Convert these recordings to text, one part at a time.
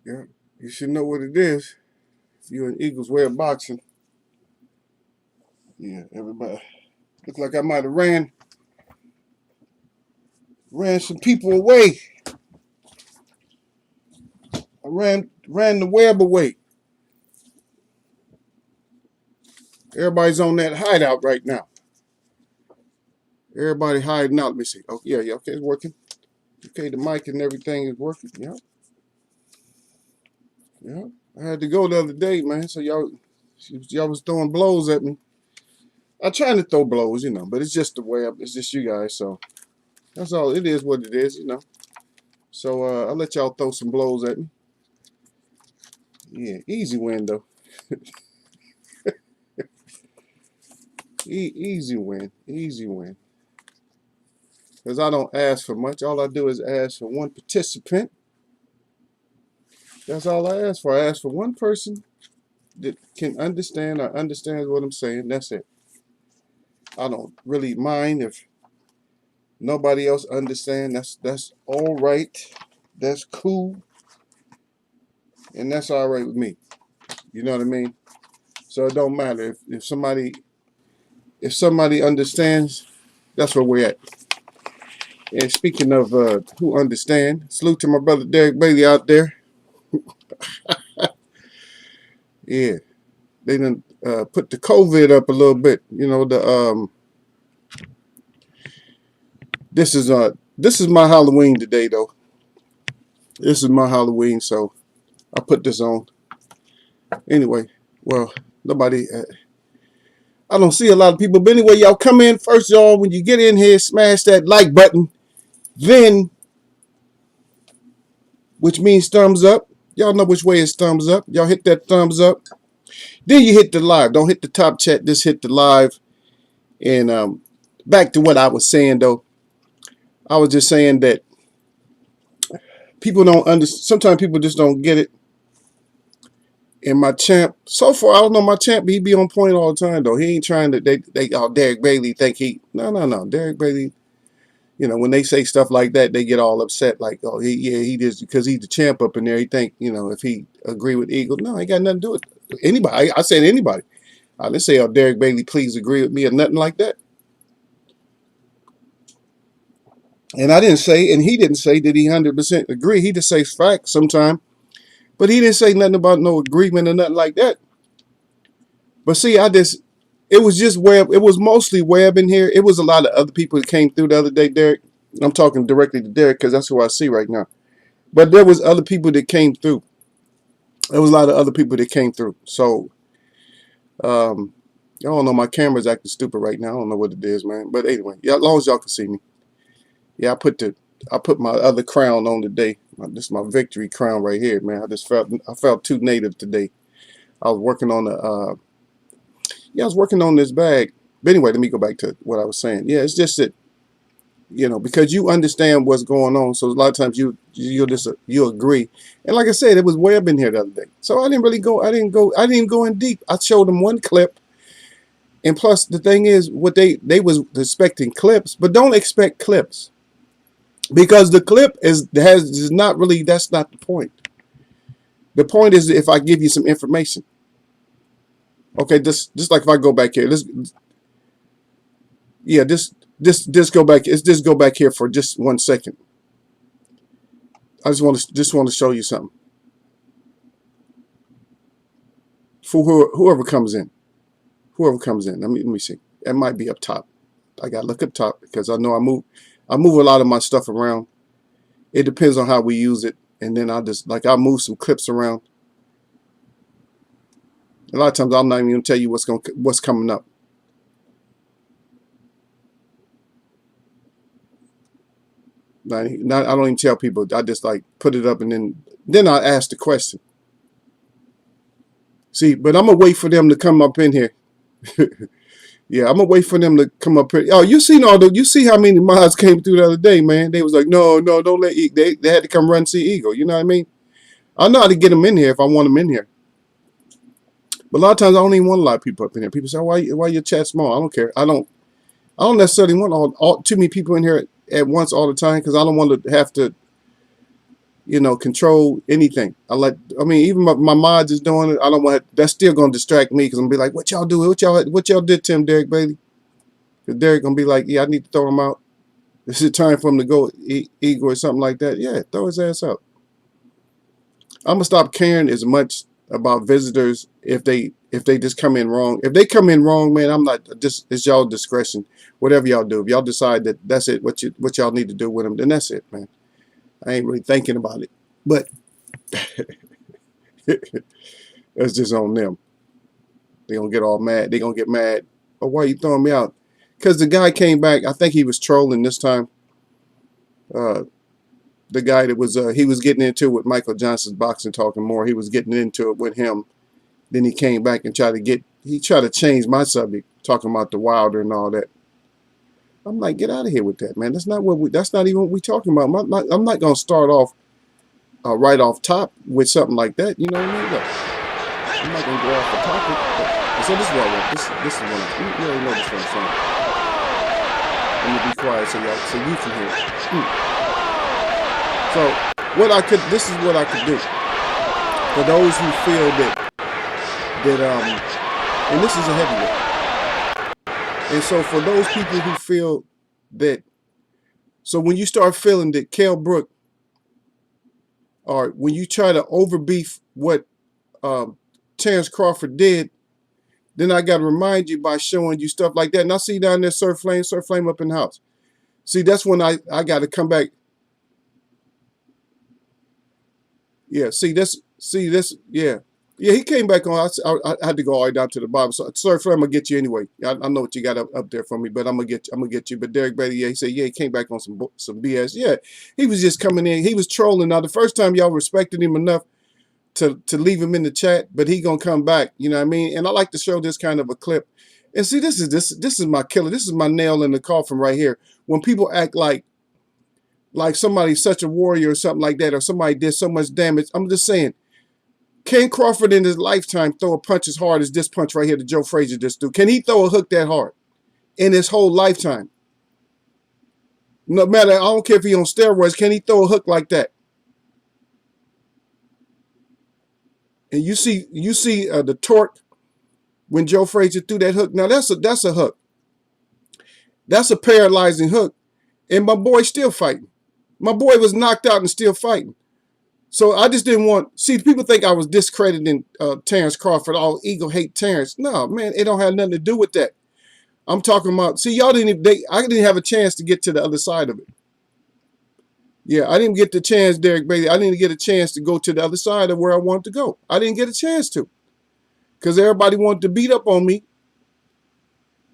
Yeah, you should know what it is. If you're an Eagles way of boxing. Yeah, everybody. Look like I might have ran some people away. I ran the web away. Everybody's on that hideout right now. Everybody hiding out. Let me see. Oh yeah, yeah, okay, it's working. Okay, the mic and everything is working. Yeah, yeah. I had to go the other day, man. So y'all was throwing blows at me. I'm trying to throw blows, but it's just the web. It's just you guys, so that's all. It is what it is. So I'll let y'all throw some blows at me. Yeah, easy win though. Easy win, easy win. Because I don't ask for much. All I do is ask for one participant. That's all I ask for. I ask for one person that can understand or understands what I'm saying. That's it. I don't really mind if nobody else understands. That's all right. That's cool. And that's all right with me. You know what I mean? So it don't matter if somebody understands. That's where we're at. And speaking of who understand, salute to my brother Derek Bailey out there. Yeah, they done put the COVID up a little bit. This is my Halloween today though. This is my Halloween, so I put this on. Anyway, well, nobody. I don't see a lot of people, but anyway, y'all come in first, y'all. When you get in here, smash that like button. Then, which means thumbs up. Y'all know which way is thumbs up. Y'all hit that thumbs up. Then you hit the live. Don't hit the top chat. Just hit the live. And back to what I was saying though. I was just saying that people don't understand. Sometimes people just don't get it. And my champ, so far, I don't know my champ. He be on point all the time though. He ain't trying to. Derek Bailey think he. No. Derek Bailey. When they say stuff like that, they get all upset. Like, oh, he just because he's the champ up in there. He think, if he agree with Eagle, no, he got nothing to do with anybody. I said anybody. I didn't say, oh, Derek Bailey, please agree with me or nothing like that. And I didn't say, and he didn't say that he 100% agree. He just says facts sometimes, but he didn't say nothing about no agreement or nothing like that. But see, it was just Webb. It was mostly Webb in here. It was a lot of other people that came through the other day, Derek. I'm talking directly to Derek because that's who I see right now. But there was other people that came through. There was a lot of other people that came through. So, y'all know my camera's acting stupid right now. I don't know what it is, man. But anyway, yeah, as long as y'all can see me. Yeah, I put my other crown on today. This is my victory crown right here, man. I felt too native today. I was working on I was working on this bag. But anyway, let me go back to what I was saying. Yeah, it's just that, because you understand what's going on. So a lot of times you agree. And like I said, it was Webb in here the other day. So I didn't even go in deep. I showed them one clip. And plus the thing is what they was expecting clips, but don't expect clips. Because the clip is not really, that's not the point. The point is if I give you some information. Okay, just like if I go back here. Just go back. Just go back here for just 1 second. I just want to show you something. For whoever comes in. Let me see. It might be up top. I gotta look up top because I know I move a lot of my stuff around. It depends on how we use it, and then I'll move some clips around. A lot of times I'm not even gonna tell you what's coming up. I don't even tell people. I just like put it up and then I ask the question. See, but I'm gonna wait for them to come up in here. Yeah, I'm gonna wait for them to come up here. Oh, you see how many mods came through the other day, man? They was like, no, don't let they had to come run see Eagle. You know what I mean? I know how to get them in here if I want them in here. But a lot of times I don't even want a lot of people up in here. People say, why your chat small? I don't care. I don't necessarily want all too many people in here at once all the time because I don't want to have to control anything. I mean, even my mods is doing it. I don't want that's still gonna distract me because I'm gonna be like, what y'all do? What y'all did to him, Derek Bailey? Because Derek gonna be like, yeah, I need to throw him out. This is time for him to go Igor or something like that. Yeah, throw his ass out. I'm gonna stop caring as much about visitors if they just come in wrong. If they come in wrong, man, I'm not just it's y'all discretion. Whatever y'all do, if y'all decide that that's it, what y'all need to do with them, then that's it, man. I ain't really thinking about it, but that's just on them. They gonna get all mad. They gonna get mad. Oh, why are you throwing me out? Because the guy came back. I think he was trolling this time. The guy that was he was getting into it with Michael Johnson's boxing talking more. He was getting into it with him. Then he came back and tried to change my subject, talking about the Wilder and all that. I'm like, get out of here with that, man. That's not even what we talking about. I'm not gonna start off right off top with something like that. You know what I mean? Look, I'm not gonna go off the topic. So this is what I want. This is what you already know this one song. Let me be quiet so you can hear it. So this is what I could do for those who feel that and this is a heavyweight. And so for those people who feel that, so when you start feeling that Kell Brook, or when you try to overbeef what Terrence Crawford did, then I got to remind you by showing you stuff like that. And I see down there Surf Flame up in the house. See, that's when I got to come back. Yeah, see this, yeah. Yeah, he came back on. I had to go all the way down to the bottom. So, Surf Flame, I'm gonna get you anyway. I know what you got up there for me, but I'm gonna get you. But Derek Bailey, yeah, he said, yeah, he came back on some BS. Yeah, he was just coming in. He was trolling. Now, the first time y'all respected him enough to leave him in the chat, but he gonna come back. You know what I mean? And I like to show this kind of a clip. And see, this is my killer. This is my nail in the coffin right here. When people act like somebody's such a warrior or something like that, or somebody did so much damage. I'm just saying, can Crawford in his lifetime throw a punch as hard as this punch right here that Joe Frazier just threw? Can he throw a hook that hard in his whole lifetime? No matter, I don't care if he's on steroids, can he throw a hook like that? And you see the torque when Joe Frazier threw that hook. Now that's a hook. That's a paralyzing hook. And my boy's still fighting. My boy was knocked out and still fighting. So I just didn't want, see, people think I was discrediting Terrence Crawford. All ego hate Terrence. No, man, it don't have nothing to do with that. I'm talking about, see, I didn't have a chance to get to the other side of it. Yeah, I didn't get the chance, Derek Bailey. I didn't get a chance to go to the other side of where I wanted to go. I didn't get a chance to. Because everybody wanted to beat up on me.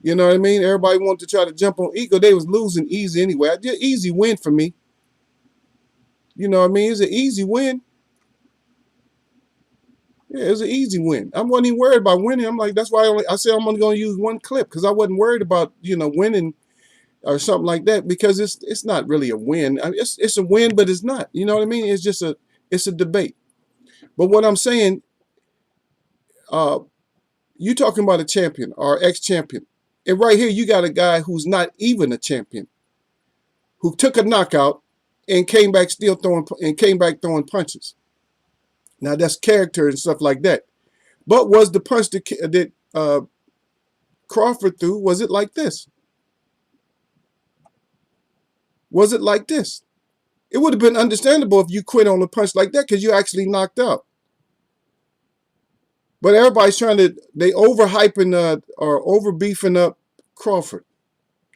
You know what I mean? Everybody wanted to try to jump on ego. They was losing easy anyway. I did easy win for me. You know what I mean? It's an easy win. Yeah, it was an easy win. I wasn't even worried about winning. I'm like, that's why I said I'm only going to use one clip, because I wasn't worried about, winning or something like that, because it's not really a win. I mean, it's a win, but it's not. You know what I mean? It's just it's a debate. But what I'm saying, you talking about a champion or ex-champion, and right here you got a guy who's not even a champion, who took a knockout and came back throwing punches. Now that's character and stuff like that. But was the punch that Crawford threw, was it like this? Was it like this? It would have been understandable if you quit on a punch like that, because you actually knocked out. But everybody's they overhyping or over beefing up Crawford.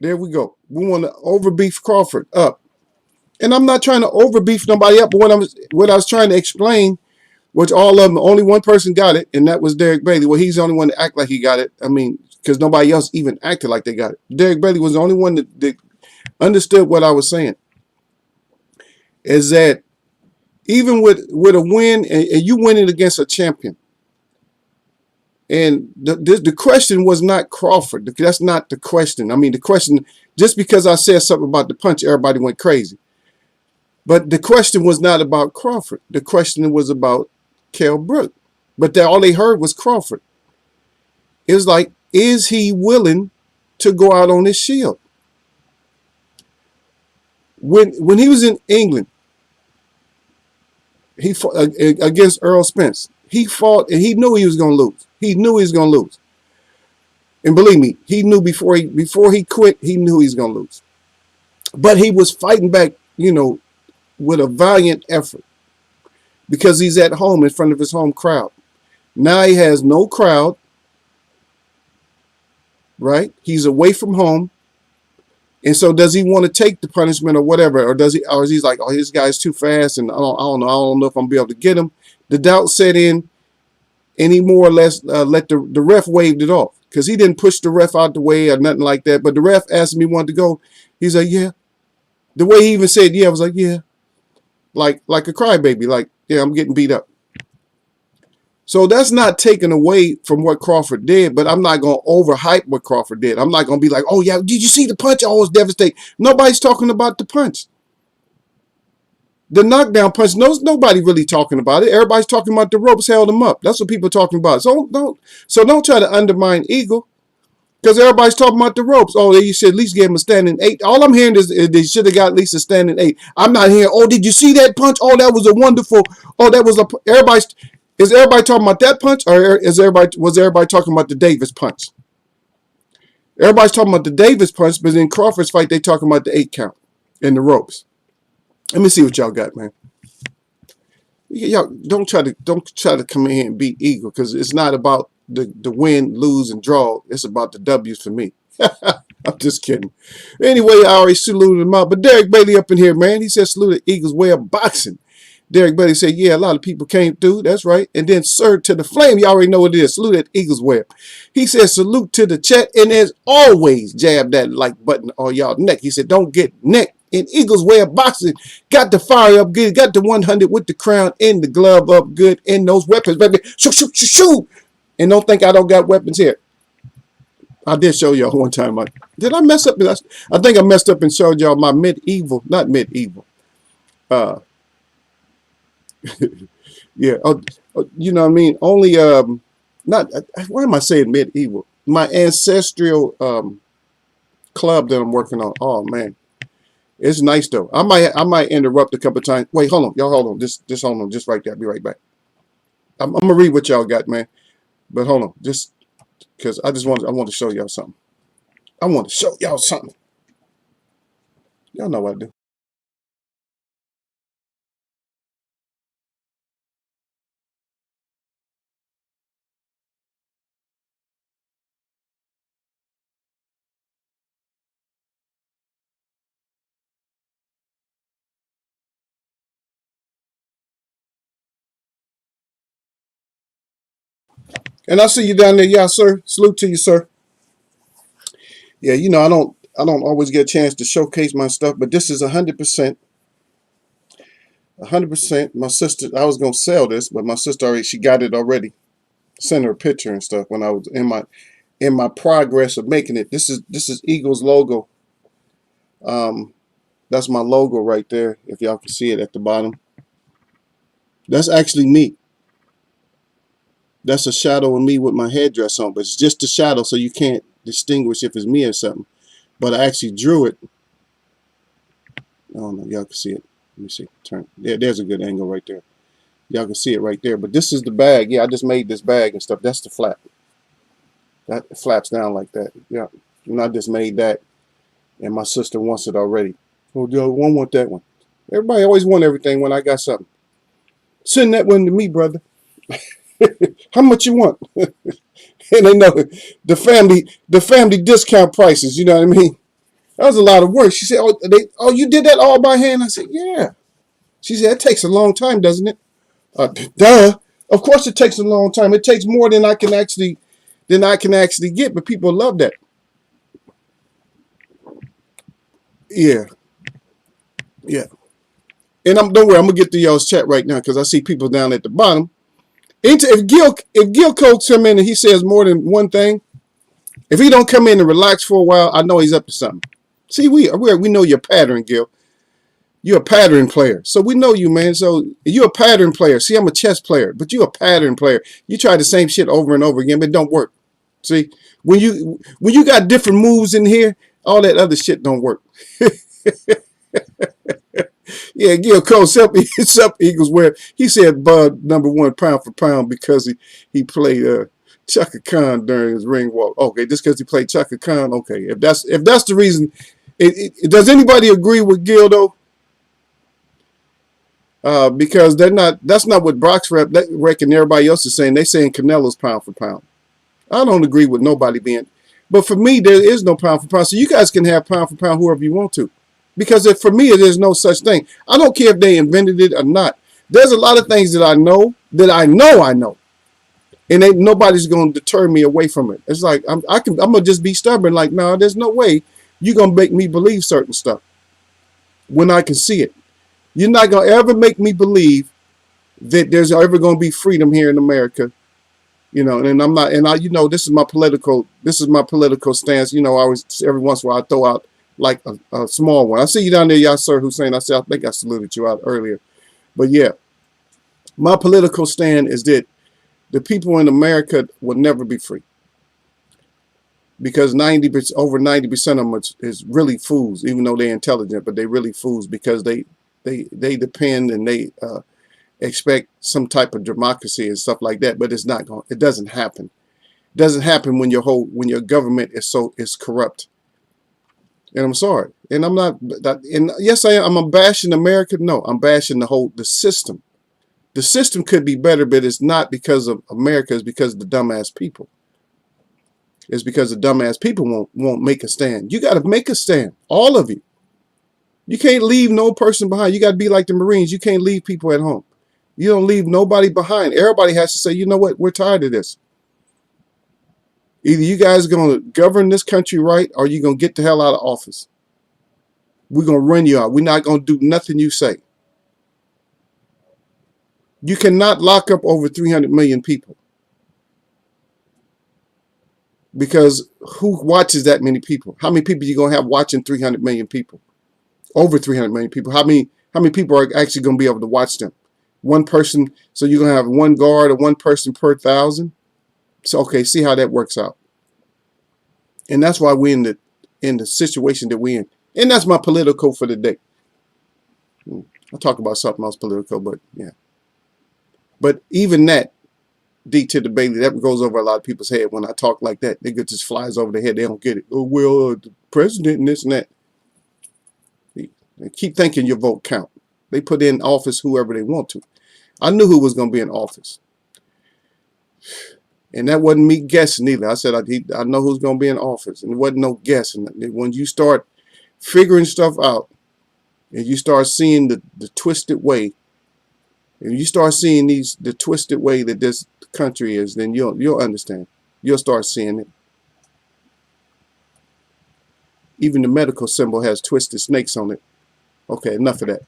There we go. We want to over beef Crawford up. And I'm not trying to over beef nobody up, but what I was trying to explain, which all of them, only one person got it, and that was Derek Bailey. Well, he's the only one to act like he got it. I mean, because nobody else even acted like they got it. Derek Bailey was the only one that understood what I was saying. Is that even with a win, and you winning against a champion, and the question was not Crawford. That's not the question. I mean, the question, just because I said something about the punch, everybody went crazy. But the question was not about Crawford. The question was about Kell Brook. But all they heard was Crawford. It was like, is he willing to go out on his shield? When he was in England, He fought against Earl Spence. He fought and he knew he was going to lose. He knew he was going to lose. And believe me, he knew before he quit, he knew he was going to lose. But he was fighting back, with a valiant effort because he's at home in front of his home crowd. Now he has no crowd, right? He's away from home. And so does he want to take the punishment or whatever? Or is he like, oh, this guy's too fast and I don't know if I'm going to be able to get him. The doubt set in and he more or less let the ref waved it off because he didn't push the ref out the way or nothing like that. But the ref asked him if he wanted to go. He's like, yeah. The way he even said, yeah, I was like, yeah. Like a crybaby, like, yeah, I'm getting beat up. So that's not taken away from what Crawford did, but I'm not going to overhype what Crawford did. I'm not going to be like, oh, yeah, did you see the punch? Oh, it was devastating. Nobody's talking about the punch. The knockdown punch, nobody really talking about it. Everybody's talking about the ropes held him up. That's what people are talking about. So don't try to undermine Eagle because everybody's talking about the ropes. Oh, you should at least give him a standing 8. All I'm hearing is they should have got at least a standing 8. I'm not hearing, oh, did you see that punch? Oh, that was a wonderful, oh, that was is everybody talking about that punch or was everybody talking about the Davis punch? Everybody's talking about the Davis punch, but in Crawford's fight, they talking about the 8 count and the ropes. Let me see what y'all got, man. Y'all don't try to come in here and beat Eagle because it's not about the win, lose, and draw. It's about the W's for me. I'm just kidding. Anyway, I already saluted him out. But Derek Bailey up in here, man. He said salute Eagles way of boxing. Derek Bailey said, yeah, a lot of people came through. That's right. And then sir to the flame. You already know what it is. Salute at Eagles Web. He said salute to the chat. And as always, jab that like button on y'all neck. He said, don't get neck. In Eagles way of boxing, got the fire up good, got the 100 with the crown and the glove up good, and those weapons, baby. Shoot, shoot, shoot, shoot. And don't think I don't got weapons here. I did show y'all one time. Did I mess up? I think I messed up and showed y'all my medieval, not medieval. Yeah. You know what I mean? Only, not, why am I saying medieval? My ancestral club that I'm working on. Oh, man. It's nice though. I might interrupt a couple of times. Wait, hold on, y'all. Hold on. Just hold on. Just right there. I'll be right back. I'm gonna read what y'all got, man. But hold on, just because I want to show y'all something. I want to show y'all something. Y'all know what I do. And I see you down there, yeah, sir. Salute to you, sir. Yeah, I don't always get a chance to showcase my stuff, but this is 100%. 100%. My sister, I was gonna sell this, but my sister she got it already. Sent her a picture and stuff when I was in my progress of making it. This is Eagles logo. That's my logo right there. If y'all can see it at the bottom, that's actually me. That's a shadow of me with my headdress on, but it's just a shadow, so you can't distinguish if it's me or something. But I actually drew it. I don't know. Y'all can see it. Let me see. Turn. There's a good angle right there. Y'all can see it right there. But this is the bag. Yeah, I just made this bag and stuff. That's the flap. That flaps down like that. Yeah. And I just made that. And my sister wants it already. Oh, yo, one want that one. Everybody always want everything when I got something. Send that one to me, brother. How much you want? And they know the family discount prices. You know what I mean? That was a lot of work. She said, "Oh, you did that all by hand?" I said, "Yeah." She said, "It takes a long time, doesn't it?" Duh. Of course, it takes a long time. It takes more than I can actually get. But people love that. Yeah, yeah. And don't worry, I'm gonna get to y'all's chat right now because I see people down at the bottom. If Gil Coates come in and he says more than one thing, if he don't come in and relax for a while, I know he's up to something. See, we know your pattern, Gil. You're a pattern player. So we know you, man. So you're a pattern player. See, I'm a chess player, but you're a pattern player. You try the same shit over and over again, but it don't work. See, when you got different moves in here, all that other shit don't work. Yeah, Gil Cole, except Eagles where he said Bud #1 pound for pound because he played Chaka Khan during his ring walk. Okay, just because he played Chaka Khan. Okay, if that's the reason, does anybody agree with Gil though? Because they're not. That's not what Brock's rec and everybody else is saying. They saying Canelo's pound for pound. I don't agree with nobody being, but for me there is no pound for pound. So you guys can have pound for pound whoever you want to. Because for me, there's no such thing. I don't care if they invented it or not. There's a lot of things that I know, and nobody's going to deter me away from it. It's like I'm gonna just be stubborn. Like, no, there's no way you're gonna make me believe certain stuff when I can see it. You're not gonna ever make me believe that there's ever gonna be freedom here in America. And I'm not. And this is my political. Stance. I always every once in a while I throw out like a small one. I see you down there, Yasser Hussein. I think I saluted you out earlier. But yeah, my political stand is that the people in America will never be free. Because over 90% of them is really fools, even though they're intelligent, but they really fools because they depend and they expect some type of democracy and stuff like that. But it doesn't happen. It doesn't happen when your government is corrupt. And I'm sorry. And I'm not. And yes, I am. I'm bashing America. No, I'm bashing the system. The system could be better, but it's not because of America. It's because of the dumbass people. It's because the dumbass people won't make a stand. You got to make a stand, all of you. You can't leave no person behind. You got to be like the Marines. You can't leave people at home. You don't leave nobody behind. Everybody has to say, you know what? We're tired of this. Either you guys are going to govern this country right, or you're going to get the hell out of office. We're going to run you out. We're not going to do nothing you say. You cannot lock up over 300 million people. Because who watches that many people? How many people are you going to have watching 300 million people? Over 300 million people. How many people are actually going to be able to watch them? One person, so you're going to have one guard or one person per 1,000? So, okay, see how that works out. And that's why we're in the situation that we're in. And that's my political for the day. I'll talk about something else political, but yeah. But even that, D to the Bailey, that goes over a lot of people's head when I talk like that. They get just flies over their head. They don't get it. Oh, well, the president and this and that. They keep thinking your vote count. They put in office whoever they want to. I knew who was going to be in office. And that wasn't me guessing either. I said, I know who's going to be in office. And it wasn't no guessing. When you start figuring stuff out and you start seeing the twisted way, and you start seeing the twisted way that this country is, then you'll understand. You'll start seeing it. Even the medical symbol has twisted snakes on it. Okay, enough of that.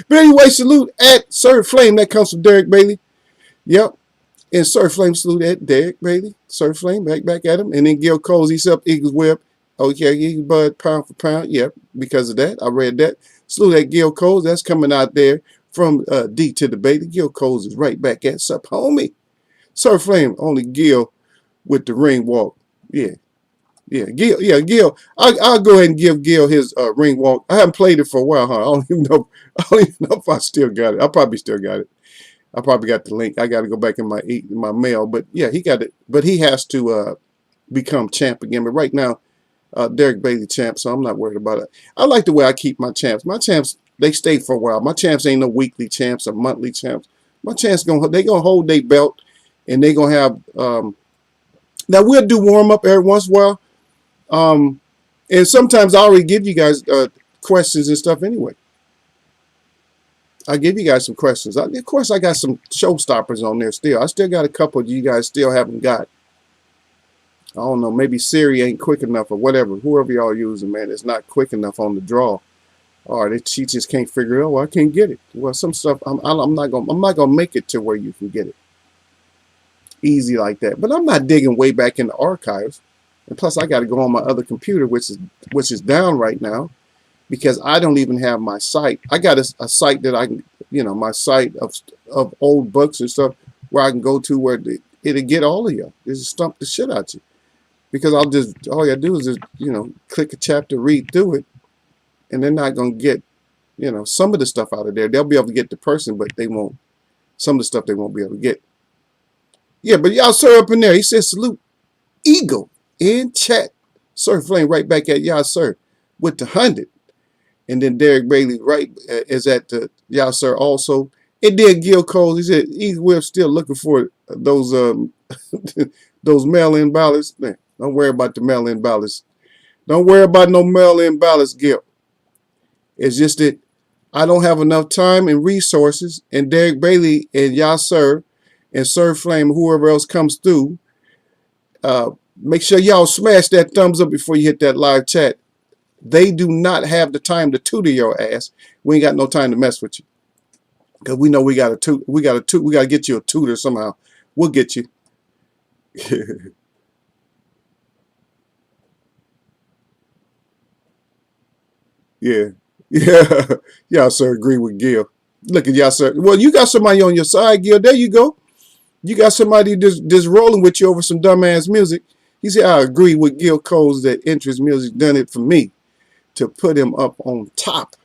But anyway, salute at Sir Flame. That comes from Derek Bailey. Yep. And Sir Flame, salute at Derek Bailey. Sir Flame, back at him. And then Gil Coles, he's up Eagles Web. Okay, Bud pound for pound. Yep, because of that. I read that. Salute at Gil Coles. That's coming out there from D to the Bailey. Gil Coles is right back at Sup, homie. Sir Flame, only Gil with the ring walk. Yeah. Yeah, Gil. I'll go ahead and give Gil his ring walk. I haven't played it for a while, huh? I don't even know if I still got it. I probably still got it. I probably got the link. I got to go back in my mail. But yeah, he got it. But he has to become champ again. But right now, Derek Bailey champ, so I'm not worried about it. I like the way I keep my champs. My champs, they stay for a while. My champs ain't no weekly champs or monthly champs. My champs they gonna hold their belt, and they gonna have. Now we'll do warm up every once in a while. And sometimes I already give you guys questions and stuff anyway. I give you guys some questions. Of course, I got some showstoppers on there still. I still got a couple you guys still haven't got. I don't know. Maybe Siri ain't quick enough or whatever. Whoever y'all using, man, it's not quick enough on the draw. Or she just can't figure it out. Well, I can't get it. Well, some stuff I'm not gonna make it to where you can get it easy like that. But I'm not digging way back in the archives. And plus, I got to go on my other computer, which is down right now, because I don't even have my site. I got a site that I can, my site of old books and stuff where I can go to where it'll get all of you. Just stump the shit out you, because all you do is just click a chapter, read through it, and they're not gonna get You know, some of the stuff out of there, they'll be able to get the person, but they won't. Some of the stuff they won't be able to get. Yeah, but y'all, sir, up in there, he says salute Eagle in chat. Sir Flame right back at y'all, sir, with the 100. And then Derek Bailey right is at the y'all, sir, also. And then Gil Cole, he said, we're still looking for those those mail-in ballots. Man, don't worry about the mail-in ballots. Don't worry about no mail-in ballots, Gil. It's just that I don't have enough time and resources. And Derek Bailey and y'all, sir, and Sir Flame, whoever else comes through, make sure y'all smash that thumbs up before you hit that live chat. They do not have the time to tutor your ass. We ain't got no time to mess with you. Because we know we got to get you a tutor somehow. We'll get you. Yeah. Yeah. Y'all, sir, agree with Gil. Look at y'all, sir. Well, you got somebody on your side, Gil. There you go. You got somebody just rolling with you over some dumbass music. He said, I agree with Gil Coles that interest music done it for me to put him up on top.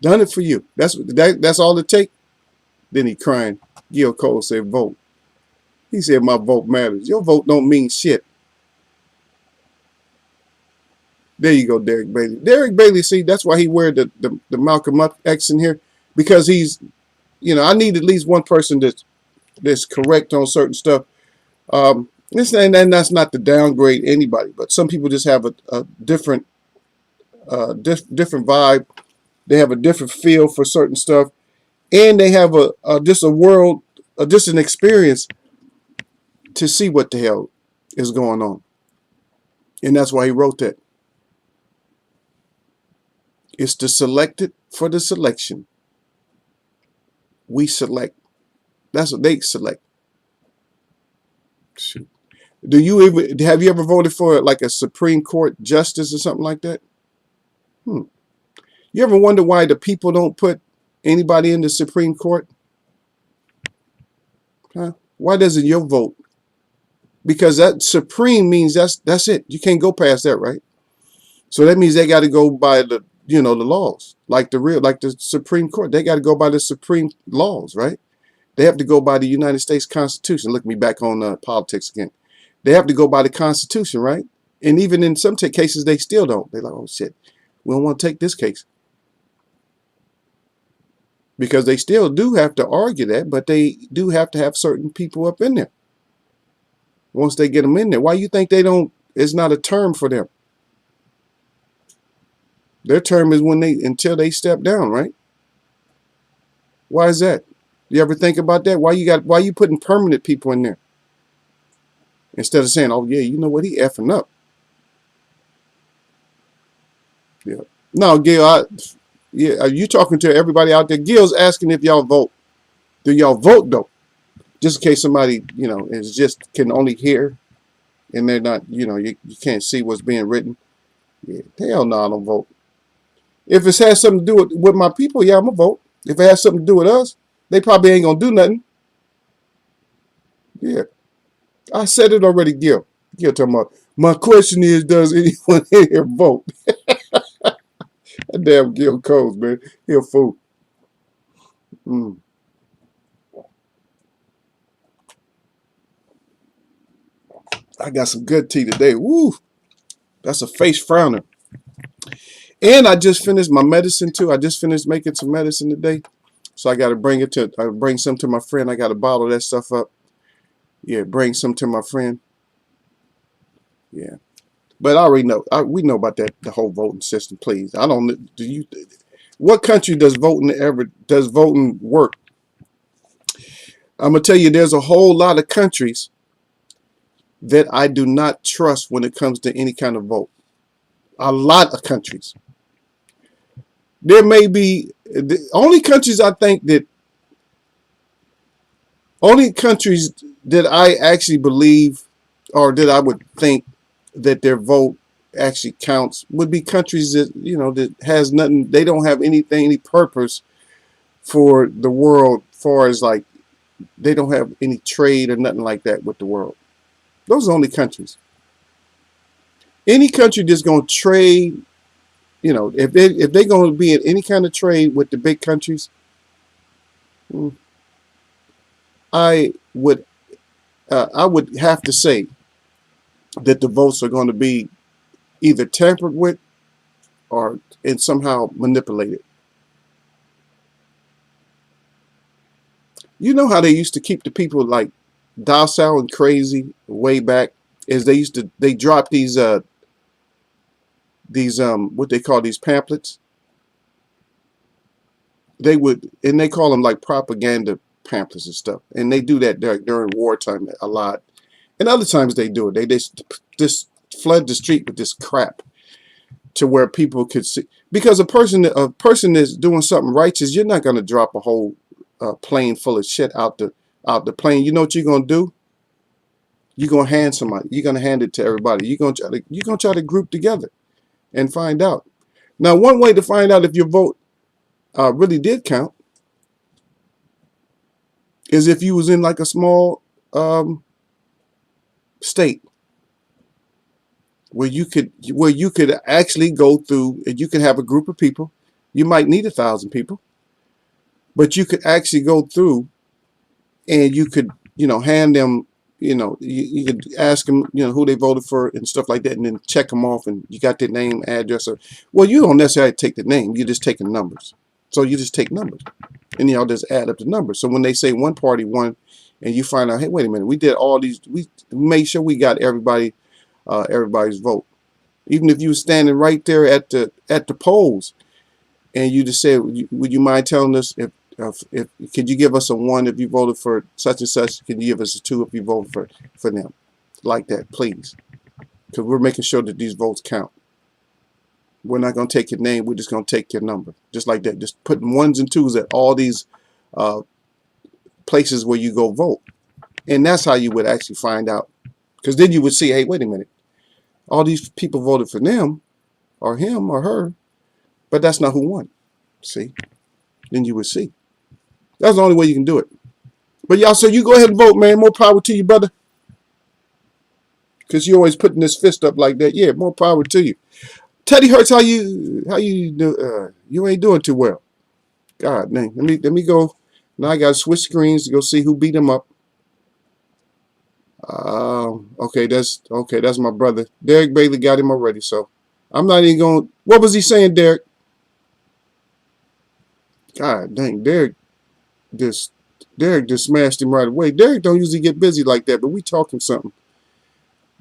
Done it for you. That's all it take. Then he crying. Gil Cole said, vote. He said, my vote matters. Your vote don't mean shit. There you go, Derek Bailey. Derek Bailey, see, that's why he wear the Malcolm X in here. Because he's, you know, I need at least one person that's correct on certain stuff. This and that's not to downgrade anybody, but some people just have a different different vibe. They have a different feel for certain stuff, and they have just a world, just an experience to see what the hell is going on, and that's why he wrote that. It's the selected for the selection. We select. That's what they select. Shoot. Have you ever voted for like a Supreme Court justice or something like that? You ever wonder why the people don't put anybody in the Supreme Court? Huh? Why doesn't your vote? Because that Supreme means that's it. You can't go past that, right? So that means they got to go by the the laws, like the Supreme Court. They got to go by the Supreme laws, right? They have to go by the United States Constitution. Look me back on politics again. They have to go by the Constitution, right? And even in some cases, they still don't. They're like, oh shit, we don't want to take this case. Because they still do have to argue that, but they do have to have certain people up in there. Once they get them in there, why you think they don't? It's not a term for them. Their term is until they step down, right? Why is that? You ever think about that? Why you putting permanent people in there instead of saying, oh yeah, you know what, he effing up. Yeah. No, Gil, yeah, are you talking to everybody out there? Gil's asking if y'all vote. Do y'all vote though? Just in case somebody, is just can only hear and they're not, you can't see what's being written. Yeah, hell no, I don't vote. If it has something to do with my people, yeah, I'm gonna vote. If it has something to do with us, they probably ain't gonna do nothing. Yeah. I said it already, Gil. Gil talking about, my question is, does anyone here vote? That damn Gil Coles, man. He a fool. I got some good tea today. Woo! That's a face frowner. And I just finished my medicine too. I just finished making some medicine today. So I got to bring some to my friend. I got to bottle that stuff up. Yeah, bring some to my friend. Yeah. But I already know. We know about that, the whole voting system, please. I don't, what country does voting work? I'm going to tell you, there's a whole lot of countries that I do not trust when it comes to any kind of vote. A lot of countries. There may be the only countries I think that I actually believe, or that I would think that their vote actually counts, would be countries that that has nothing. They don't have any purpose for the world, as far as like they don't have any trade or nothing like that with the world. Those are the only countries. Any country that's gonna trade if they're going to be in any kind of trade with the big countries, mm, I would I would have to say that the votes are going to be either tampered with or and somehow manipulated. You know how they used to keep the people like docile and crazy way back, is they drop these what they call these pamphlets. They would, and they call them like propaganda pamphlets and stuff, and they do that during wartime a lot, and other times they do it. They just flood the street with this crap to where people could see, because a person that's doing something righteous, you're not going to drop a whole plane full of shit out the plane. You know what you're going to do? You're going to hand somebody. You're going to hand it to everybody. You're going to try to group together and find out. Now, one way to find out if your vote really did count is if you was in like a small state where you could actually go through, and you could have a group of people. You might need 1,000 people, but you could actually go through, and you could hand them, you could ask them who they voted for and stuff like that, and then check them off, and you got their name, address, or, well, you don't necessarily take the name, you just take the numbers. So you just take numbers, and y'all just add up the numbers. So when they say one party won, and you find out, hey, wait a minute, we did all these, we made sure we got everybody's vote. Even if you were standing right there at the polls, and you just said, would you mind telling us if could you give us a 1 if you voted for such and such? Can you give us a 2 if you voted for them? Like that, please, because we're making sure that these votes count. We're not going to take your name. We're just going to take your number. Just like that. Just putting 1s and 2s at all these places where you go vote. And that's how you would actually find out. Because then you would see, hey, wait a minute. All these people voted for them or him or her, but that's not who won. See? Then you would see. That's the only way you can do it. But y'all, so you go ahead and vote, man. More power to you, brother. Because you always putting this fist up like that. Yeah, more power to you. Teddy Hurts, how you do? You ain't doing too well. God dang. Let me go. Now I gotta switch screens to go see who beat him up. Okay, that's my brother. Derek Bailey got him already, so I'm not even going. What was he saying, Derek? God dang, Derek just smashed him right away. Derek don't usually get busy like that, but we talking something.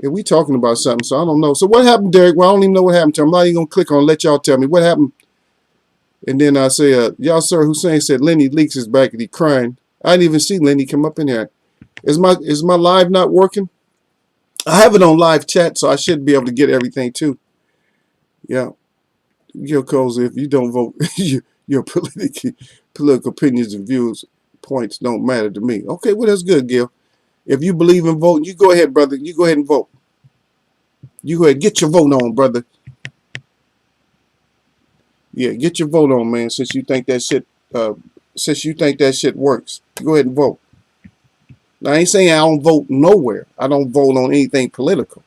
Yeah, we talking about something, so I don't know. So what happened, Derek? Well, I don't even know what happened to him. I'm not even going to click on it, let y'all tell me what happened. And then I say, y'all, sir, Hussein said Lenny Leaks is back and he crying. I didn't even see Lenny come up in here. Is my live not working? I have it on live chat, so I should be able to get everything too. Yeah. Gil Coles, if you don't vote, your political opinions and views, points don't matter to me. Okay, well, that's good, Gil. If you believe in voting, you go ahead, brother. You go ahead and vote. You go ahead, get your vote on, brother. Yeah, get your vote on, man. Since you think that shit, works, go ahead and vote. Now, I ain't saying I don't vote nowhere. I don't vote on anything political.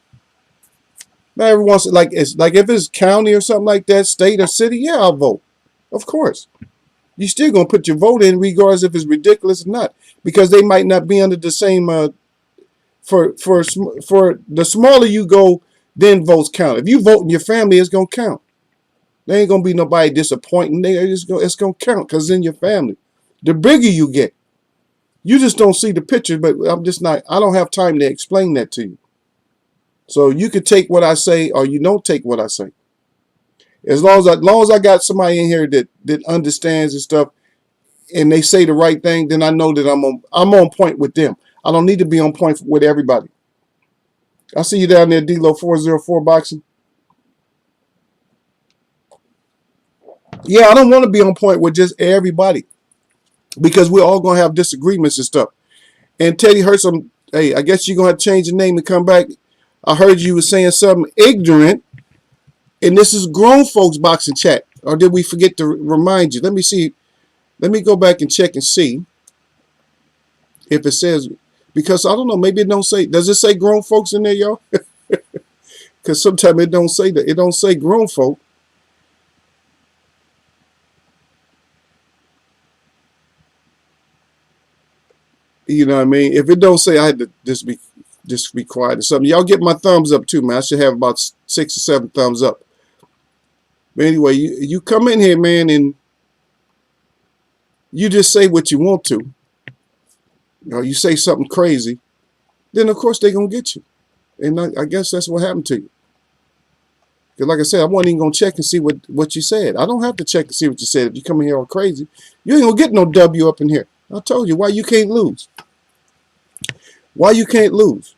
Now, every once, it's like if it's county or something like that, state or city, yeah, I'll vote. Of course. You still gonna put your vote in, regardless if it's ridiculous or not, because they might not be under the same. For the smaller you go, then votes count. If you vote in your family, it's gonna count. There ain't gonna be nobody disappointing. It's gonna count because it's in your family. The bigger you get, you just don't see the picture. But I don't have time to explain that to you. So you could take what I say, or you don't take what I say. As long as I got somebody in here that understands and stuff, and they say the right thing, then I know that I'm on point with them. I don't need to be on point with everybody. I see you down there, D-Lo 404 Boxing. Yeah, I don't want to be on point with just everybody, because we're all going to have disagreements and stuff. And Teddy Hurts, hey, I guess you're going to have to change your name and come back. I heard you were saying something ignorant. And this is grown folks boxing chat. Or did we forget to remind you? Let me see. Let me go back and check and see if it says, because I don't know, maybe it don't say. Does it say grown folks in there, y'all? Because sometimes it don't say that. It don't say grown folk. You know what I mean? If it don't say I had to just be quiet or something, y'all get my thumbs up too, man. I should have about 6 or 7 thumbs up. But anyway, you come in here, man, and you just say what you want to. You say something crazy, then of course they're gonna get you. And I guess that's what happened to you. Because like I said, I wasn't even gonna check and see what you said. I don't have to check to see what you said. If you come in here all crazy, you ain't gonna get no W up in here. I told you why you can't lose. Why you can't lose.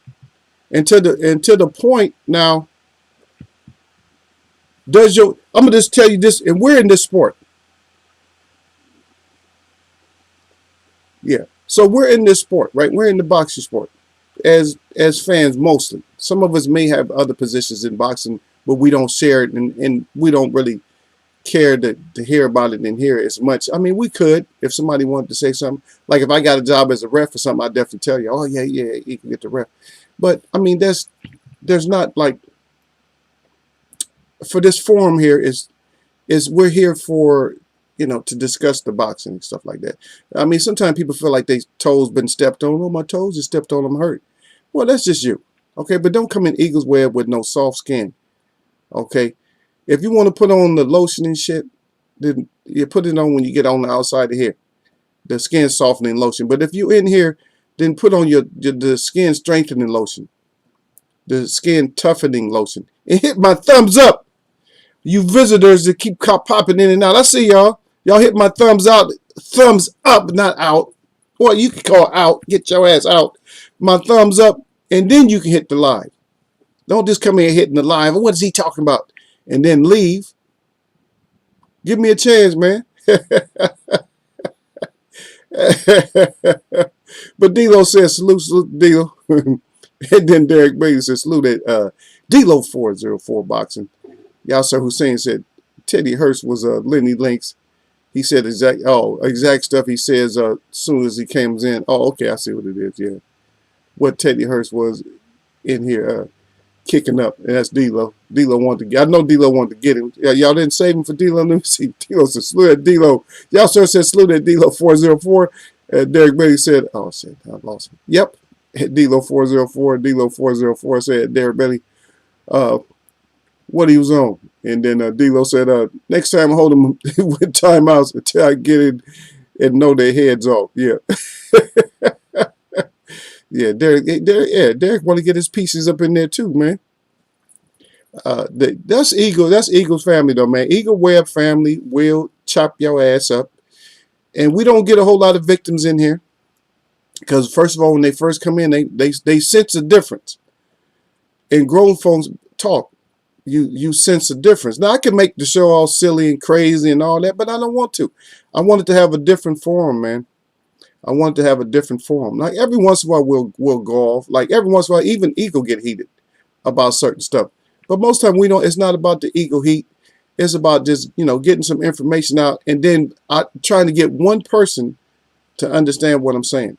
And to the point now, I'm gonna just tell you this, and we're in this sport. Yeah. So we're in this sport, right? We're in the boxing sport as fans mostly. Some of us may have other positions in boxing, but we don't share it, and we don't really care to hear about it and hear it as much. I mean, we could if somebody wanted to say something. Like if I got a job as a ref or something, I'd definitely tell you, oh yeah, you can get the ref. But I mean, there's not like, for this forum here is we're here for, to discuss the boxing and stuff like that. I mean, sometimes people feel like their toes been stepped on. Oh, my toes are stepped on, I'm hurt. Well, that's just you. Okay, but don't come in Eagles web with no soft skin. Okay, if you want to put on the lotion and shit, then you put it on when you get on the outside of here, the skin softening lotion. But if you in here, then put on the skin strengthening lotion, the skin toughening lotion, and hit my thumbs up. You visitors that keep popping in and out, I see y'all. Y'all hit my thumbs up, not out. Or you can call out, get your ass out. My thumbs up, and then you can hit the live. Don't just come in hitting the live. What is he talking about? And then leave. Give me a chance, man. But D-Lo says salute D-Lo. And then Derek Bailey says salute at D-Lo 404 boxing. Yasser Hussein said Teddy Hurst was Lenny Links. He said exact stuff he says as soon as he comes in. Oh, okay, I see what it is. Yeah, what Teddy Hurst was in here kicking up, and that's D-Lo. D-Lo wanted to get. I know D-Lo wanted to get him. Yeah, y'all didn't save him for D-Lo. Let me see. D-Lo said salute at D-Lo. Y'all sir said salute at D-Lo 404. Derek Bailey said, oh shit, I lost him. Yep, D-Lo 404. D-Lo 404 said Derek Bailey. What he was on. And then D-Lo said, next time I hold him with timeouts until I get it and know their heads off. Yeah. Yeah, Derek want to get his pieces up in there too, man. That's Eagles family though, man. Eagle Web family will chop your ass up. And we don't get a whole lot of victims in here. Because first of all, when they first come in, they sense a difference. And grown folks talk. You sense a difference. Now I can make the show all silly and crazy and all that, but I don't want to. I wanted to have a different forum, man. I wanted to have a different forum. Like every once in a while we'll go off. Like every once in a while, even ego get heated about certain stuff. But most time we don't. It's not about the ego heat. It's about just getting some information out and then trying to get one person to understand what I'm saying.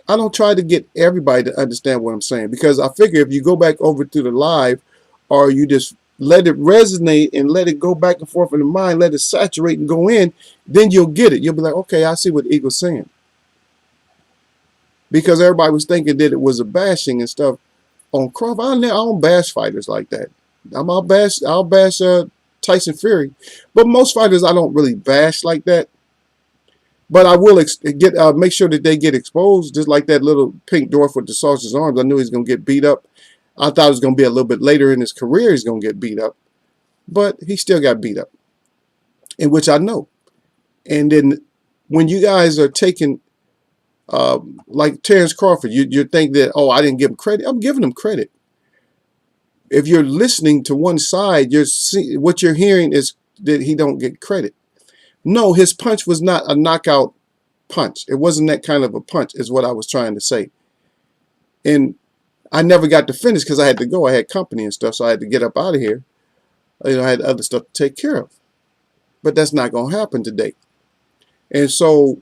I don't try to get everybody to understand what I'm saying because I figure if you go back over to the live, or you just let it resonate and let it go back and forth in the mind, let it saturate and go in, then you'll get it. You'll be like, okay, I see what Eagle's saying. Because everybody was thinking that it was a bashing and stuff on Crawford. I don't bash fighters like that. I'll bash Tyson Fury. But most fighters I don't really bash like that. But I will make sure that they get exposed, just like that little pink dwarf with the sausage arms. I knew he was going to get beat up. I thought it was going to be a little bit later in his career he's going to get beat up. But he still got beat up. In which I know. And then when you guys are taking, like Terrence Crawford, you think that, oh, I didn't give him credit. I'm giving him credit. If you're listening to one side, what you're hearing is that he don't get credit. No, his punch was not a knockout punch. It wasn't that kind of a punch is what I was trying to say. And I never got to finish because I had to go. I had company and stuff, so I had to get up out of here. I had other stuff to take care of. But that's not going to happen today. And so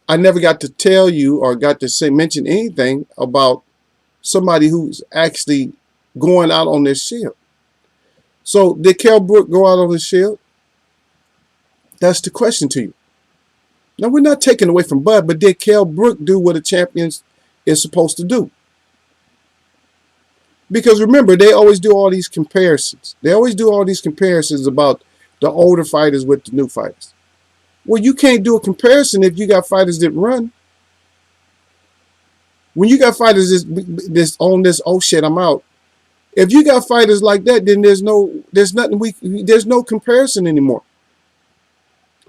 I never got to tell you or got to mention anything about somebody who's actually going out on their shield. So did Kell Brook go out on his shield? That's the question to you. Now, we're not taking away from Bud, but did Kell Brook do what a champion is supposed to do? Because remember, they always do all these comparisons. They always do all these comparisons about the older fighters with the new fighters. Well, you can't do a comparison if you got fighters that run. When you got fighters this on this, oh shit, I'm out. If you got fighters like that, then there's no comparison anymore.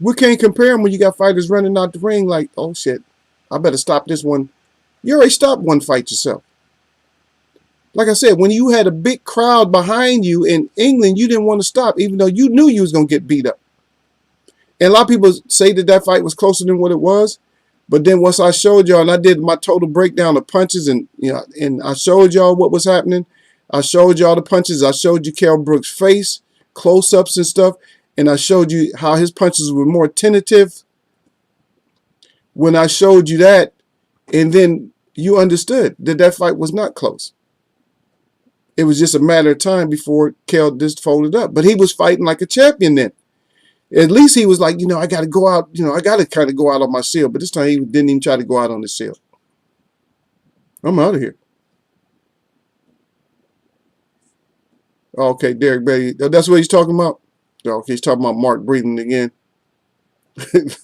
We can't compare them when you got fighters running out the ring like, oh shit, I better stop this one. You already stopped one fight yourself. Like I said, when you had a big crowd behind you in England, you didn't want to stop, even though you knew you was going to get beat up. And a lot of people say that fight was closer than what it was. But then once I showed y'all and I did my total breakdown of punches and I showed y'all what was happening. I showed y'all the punches. I showed you Kell Brook's face, close-ups and stuff. And I showed you how his punches were more tentative. When I showed you that, and then you understood that fight was not close. It was just a matter of time before Kell just folded up. But he was fighting like a champion then. At least he was like, I got to go out. I got to kind of go out on my shield. But this time he didn't even try to go out on the shield. I'm out of here. Okay, Derek Bailey. That's what he's talking about? Okay, he's talking about Mark breathing again.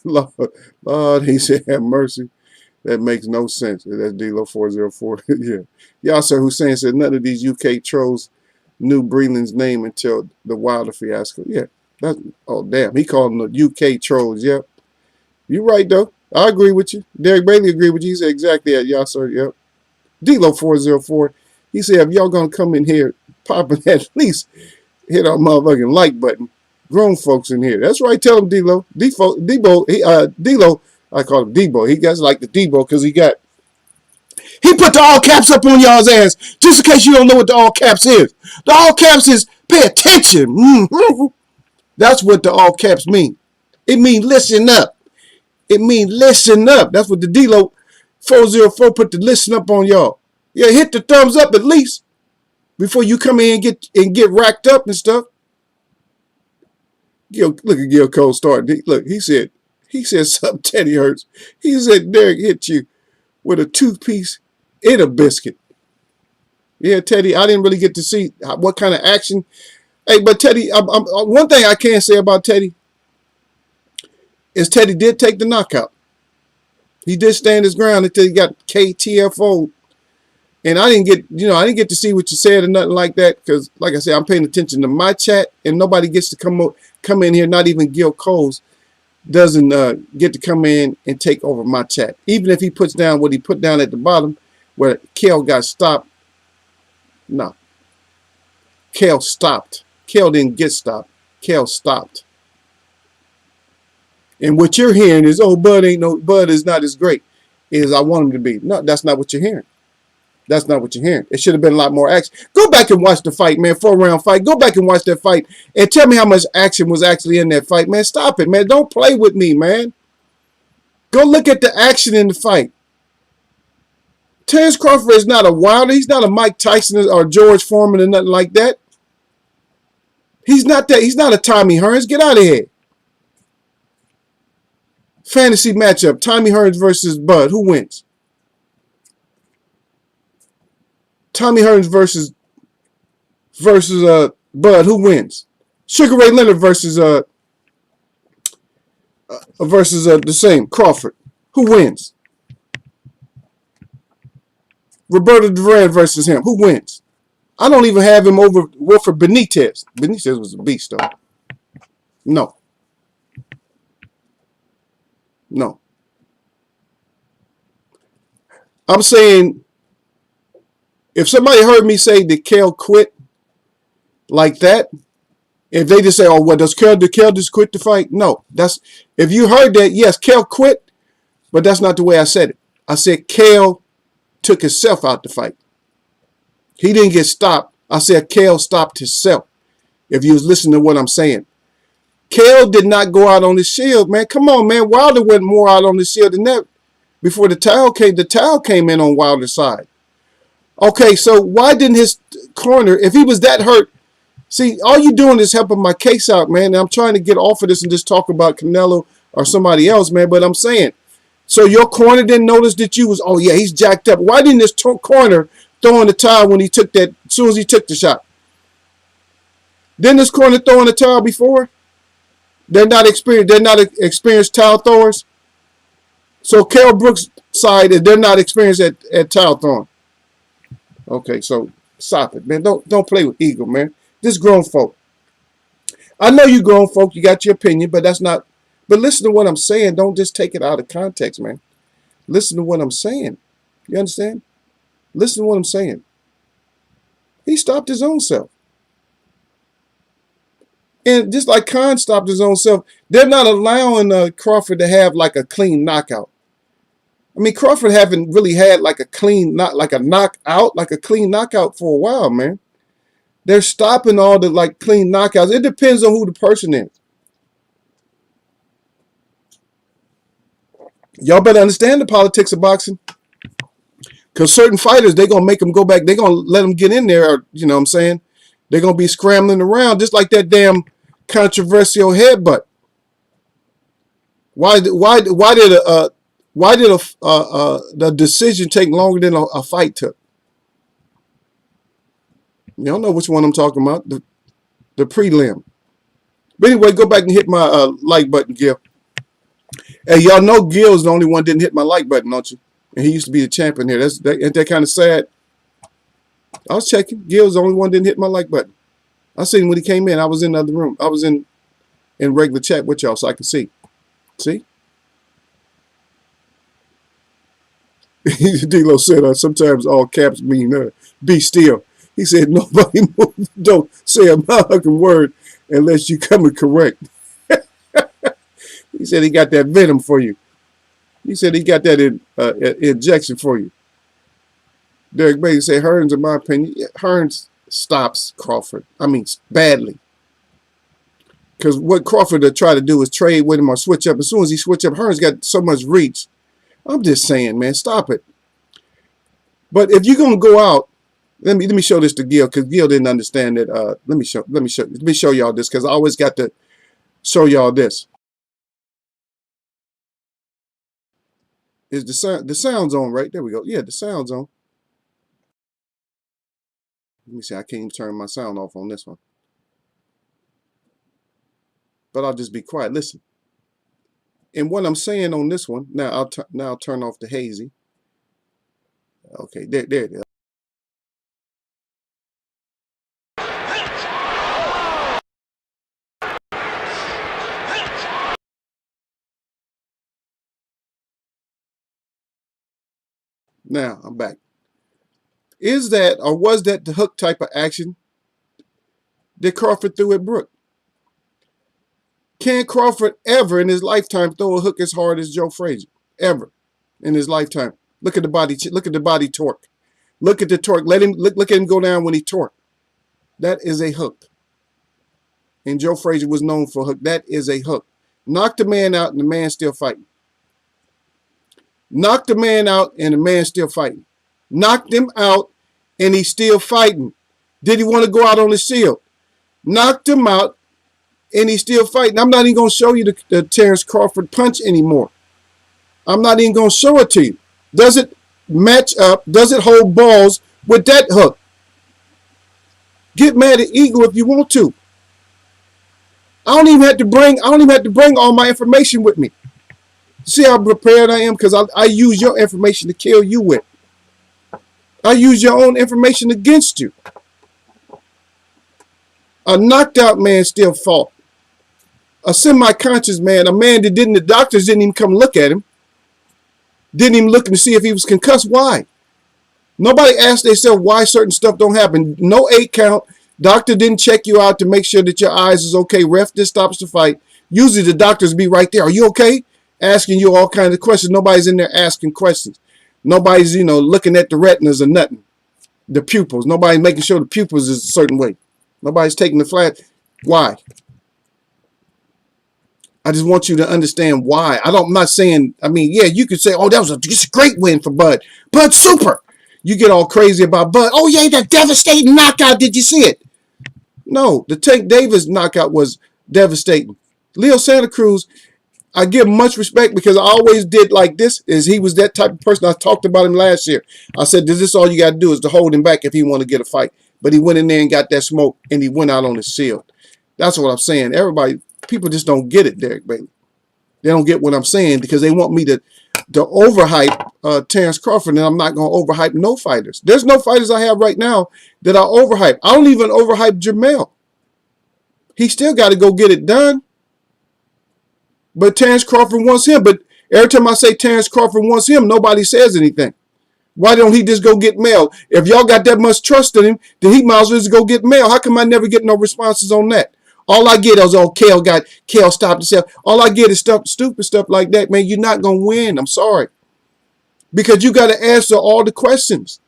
Lord, he said, have mercy. That makes no sense. That's D-Lo 404. Yeah. Yasser Hussein said none of these UK trolls knew Breland's name until the Wilder fiasco. Yeah. Oh, damn. He called them the UK trolls. Yep. You're right, though. I agree with you. Derek Bailey agreed with you. He said exactly that. Yasser. Yep. D-Lo 404. He said, if y'all going to come in here popping, at least hit our motherfucking like button. Grown folks in here. That's right. Tell him D-Lo. D-Lo, I call him Debo. He gets like the Debo because he put the all caps up on y'all's ass. Just in case you don't know what the all caps is. The all caps is pay attention. That's what the all caps mean. It mean listen up. It mean listen up. That's what the D-Lo 404 put the listen up on y'all. Yeah, hit the thumbs up at least before you come in and get racked up and stuff. Look at Gil Cole starting. Look, he said something Teddy hurts. He said Derek hit you with a toothpiece in a biscuit. Yeah, Teddy, I didn't really get to see what kind of action. Hey, but Teddy, one thing I can say about Teddy is Teddy did take the knockout. He did stand his ground until he got KTFO. And I didn't get to see what you said or nothing like that because, like I said, I'm paying attention to my chat and nobody gets to come in here. Not even Gil Coles doesn't get to come in and take over my chat. Even if he puts down what he put down at the bottom where Kell got stopped. No. Kell stopped. Kell didn't get stopped. Kell stopped. And what you're hearing is, oh, Bud is not as great as I want him to be. No, that's not what you're hearing. That's not what you're hearing. It should have been a lot more action. Go back and watch the fight, man. 4-round fight. Go back and watch that fight and tell me how much action was actually in that fight, man. Stop it, man. Don't play with me, man. Go look at the action in the fight. Terence Crawford is not a Wilder. He's not a Mike Tyson or George Foreman or nothing like that. He's not that. He's not a Tommy Hearns. Get out of here. Fantasy matchup. Tommy Hearns versus Bud. Who wins? Tommy Hearns versus Bud. Who wins? Sugar Ray Leonard versus the same Crawford. Who wins? Roberto Duran versus him. Who wins? I don't even have him over Wilfred Benitez. Benitez was a beast, though. No. No. I'm saying, if somebody heard me say that Kell quit like that, if they just say, oh, what, did Kell just quit the fight? No. If you heard that, yes, Kell quit, but that's not the way I said it. I said Kell took himself out the fight. He didn't get stopped. I said Kell stopped himself. If you was listening to what I'm saying. Kell did not go out on the shield, man. Come on, man. Wilder went more out on the shield than that. Before the towel came in on Wilder's side. Okay, so why didn't his corner, if he was that hurt, see, all you doing is helping my case out, man. And I'm trying to get off of this and just talk about Canelo or somebody else, man. But I'm saying, so your corner didn't notice that you was, oh yeah, he's jacked up. Why didn't this corner throw in the towel when he took that, as soon as he took the shot? Didn't this corner throw in the towel before? They're not experienced towel throwers. So Carol Brooks' side, they're not experienced at towel throwing. Okay, so stop it, man. Don't play with ego, man. This grown folk. I know you grown folk, you got your opinion, but that's not. But listen to what I'm saying. Don't just take it out of context, man. Listen to what I'm saying. You understand? Listen to what I'm saying. He stopped his own self. And just like Khan stopped his own self, they're not allowing Crawford to have like a clean knockout. I mean, Crawford haven't really had like a clean, not like a knockout, like a clean knockout for a while, man. They're stopping all the like clean knockouts. It depends on who the person is. Y'all better understand the politics of boxing. Because certain fighters, they're going to make them go back. They're going to let them get in there, or, you know what I'm saying? They're going to be scrambling around just like that damn controversial headbutt. Why did the decision take longer than a fight took? Y'all know which one I'm talking about, the prelim. But anyway, go back and hit my like button, Gil. Hey, y'all know Gil's the only one that didn't hit my like button, don't you? And he used to be the champion here. Ain't that kind of sad? I was checking. Gil's the only one that didn't hit my like button. I seen him when he came in. I was in the other room. I was in regular chat with y'all so I could see. See? D-Lo said, sometimes all caps mean be still. He said, nobody move. Don't say a motherfucking word unless you come and correct. He said he got that venom for you. He said he got that injection for you. Derek Bailey said, Hearns, in my opinion, Hearns stops Crawford. I mean, badly. Because what Crawford will try to do is trade with him or switch up. As soon as he switch up, Hearns got so much reach. I'm just saying, man, stop it. But if you're gonna go out, let me show this to Gil, because Gil didn't understand it. Let me show y'all this, because I always got to show y'all this. Is the sound's on, right? There we go. Yeah, the sound's on. Let me see. I can't even turn my sound off on this one. But I'll just be quiet. Listen. And what I'm saying on this one, now I'll turn off the hazy. Okay, there it is. Now I'm back. Is that, or was that, the hook type of action that Crawford threw at Brook? Can Crawford ever in his lifetime throw a hook as hard as Joe Frazier? Ever in his lifetime? Look at the body. Look at the body torque. Look at the torque. Look at him go down when he torque. That is a hook. And Joe Frazier was known for a hook. That is a hook. Knocked the man out and the man still fighting. Knocked the man out and the man still fighting. Knocked him out and he's still fighting. Did he want to go out on the shield? Knocked him out and he's still fighting. I'm not even going to show you the Terrence Crawford punch anymore. I'm not even going to show it to you. Does it match up? Does it hold balls with that hook? Get mad at Eagle if you want to. I don't even have to bring all my information with me. See how prepared I am? Because I use your information to kill you with. I use your own information against you. A knocked out man still fought. A semi-conscious man, a man that the doctors didn't even come look at him. Didn't even look to see if he was concussed. Why? Nobody asked themselves why certain stuff don't happen. No 8 count. Doctor didn't check you out to make sure that your eyes is okay. Ref just stops the fight. Usually the doctors be right there. Are you okay? Asking you all kinds of questions. Nobody's in there asking questions. Nobody's, looking at the retinas or nothing. The pupils. Nobody's making sure the pupils is a certain way. Nobody's taking the flat. Why? I just want you to understand why. I'm not saying, yeah, you could say, oh, it's a great win for Bud. Bud's super. You get all crazy about Bud. Oh, yeah, that devastating knockout. Did you see it? No, the Tank Davis knockout was devastating. Leo Santa Cruz, I give him much respect because I always did like this. Is he was that type of person. I talked about him last year. I said, "Is this all you got to do is to hold him back if he want to get a fight?" But he went in there and got that smoke, and he went out on his shield. That's what I'm saying. Everybody, people just don't get it, Derek Bailey. They don't get what I'm saying because they want me to overhype Terrence Crawford, and I'm not going to overhype no fighters. There's no fighters I have right now that I overhype. I don't even overhype Jamel. He still got to go get it done. But Terrence Crawford wants him. But every time I say Terrence Crawford wants him, nobody says anything. Why don't he just go get Mel? If y'all got that much trust in him, then he might as well just go get Mel. How come I never get no responses on that? All I get is, oh, Kale stopped himself. All I get is stupid stuff like that, man. You're not going to win. I'm sorry. Because you got to answer all the questions.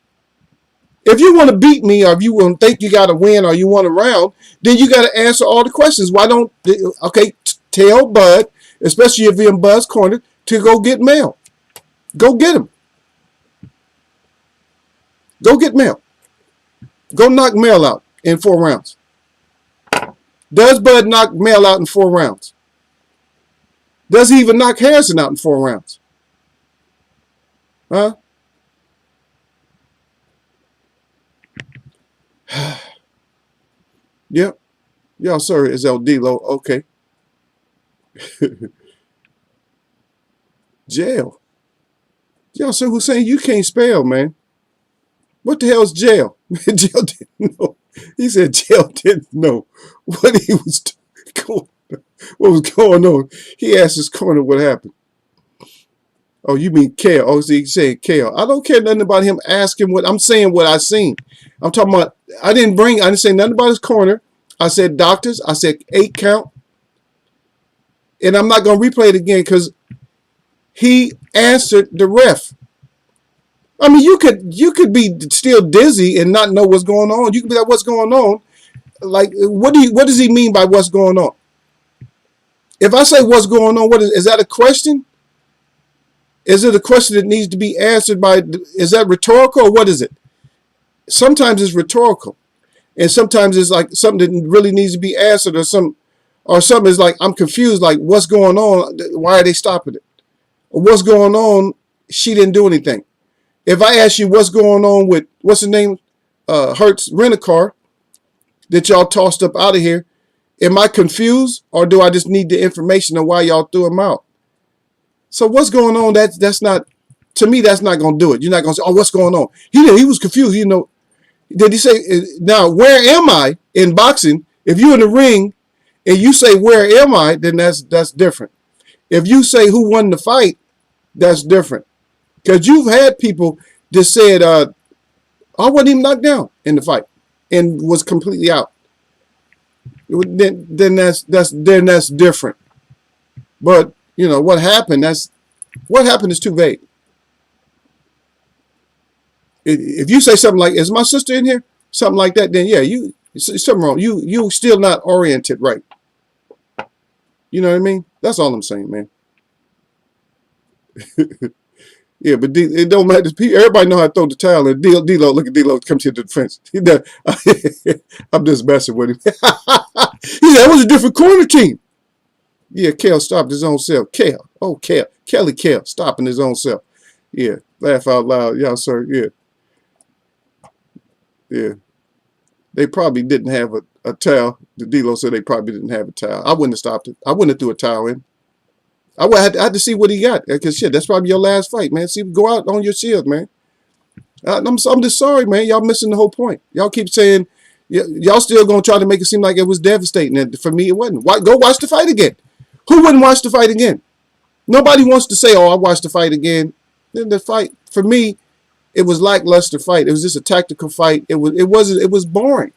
If you want to beat me, or if you want to think you got to win, or you want a round, then you got to answer all the questions. Why don't, okay, tell Bud, especially if you're in Bud's corner, to go get Mel. Go get him. Go get Mel. Go knock Mel out in 4 rounds. Does Bud knock Mel out in 4 rounds? Does he even knock Harrison out in 4 rounds? Huh? Yep. Y'all, sir, is El D-Lo. Okay. Jail. Y'all, sir, Hussein, you can't spell, man. What the hell is jail? Jail didn't know. He said jail didn't know what he was going. What was going on? He asked his corner what happened. Oh, you mean Kale? Oh, see, he said Kale. I don't care nothing about him asking what I'm saying. What I seen. I'm talking about. I didn't say nothing about his corner. I said doctors. I said 8 count, and I'm not gonna replay it again because he answered the ref. I mean, you could be still dizzy and not know what's going on. You can be like, what's going on? Like, what does he mean by what's going on? If I say what's going on, is that a question? Is it a question that needs to be answered by? Is that rhetorical or what is it? Sometimes it's rhetorical, and sometimes it's like something that really needs to be answered, or something is like I'm confused. Like, what's going on? Why are they stopping it? Or what's going on? She didn't do anything. If I ask you what's going on with, what's the name, Hertz Rent-A-Car, that y'all tossed up out of here, am I confused or do I just need the information on why y'all threw him out? So what's going on, that's not, to me, that's not going to do it. You're not going to say, oh, what's going on? He was confused, you know. Did he say, now, where am I in boxing? If you're in the ring and you say, where am I, then that's different. If you say who won the fight, that's different. Because you've had people that said, I wasn't even knocked down in the fight and was completely out. Then that's different. But you know what happened? What happened is too vague. If you say something like, "Is my sister in here?" Something like that, then yeah, something wrong. You still not oriented right. You know what I mean? That's all I'm saying, man. Yeah, but it don't matter. Everybody know how to throw the towel. And D-Lo, look at D-Lo, come to the defense. I'm just messing with him. He said, that was a different corner team. Yeah, Kale stopped his own self. Kale. Oh, Kale. Kale stopping his own self. Yeah, laugh out loud. Yeah, sir. Yeah. Yeah. They probably didn't have a towel. The D-Lo said they probably didn't have a towel. I wouldn't have stopped it. I wouldn't have threw a towel in. I had to see what he got. Because, shit, that's probably your last fight, man. See, go out on your shield, man. I'm just sorry, man. Y'all missing the whole point. Y'all keep saying, y'all still going to try to make it seem like it was devastating. And for me, it wasn't. Go watch the fight again. Who wouldn't watch the fight again? Nobody wants to say, oh, I watched the fight again. Then the fight, for me, it was lackluster fight. It was just a tactical fight. It was boring.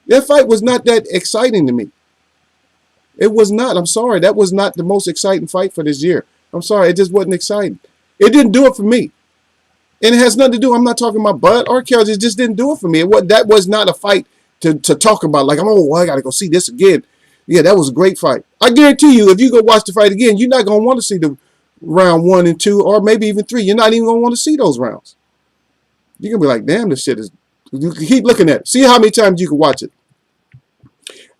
That fight was not that exciting to me. It was not. I'm sorry. That was not the most exciting fight for this year. I'm sorry. It just wasn't exciting. It didn't do it for me. And it has nothing to do. I'm not talking about Bud or Kells. It just didn't do it for me. That was not a fight to talk about. Like, I got to go see this again. Yeah, that was a great fight. I guarantee you, if you go watch the fight again, you're not going to want to see the round 1 and 2 or maybe even 3. You're not even going to want to see those rounds. You're going to be like, damn, this shit is... You can keep looking at it. See how many times you can watch it.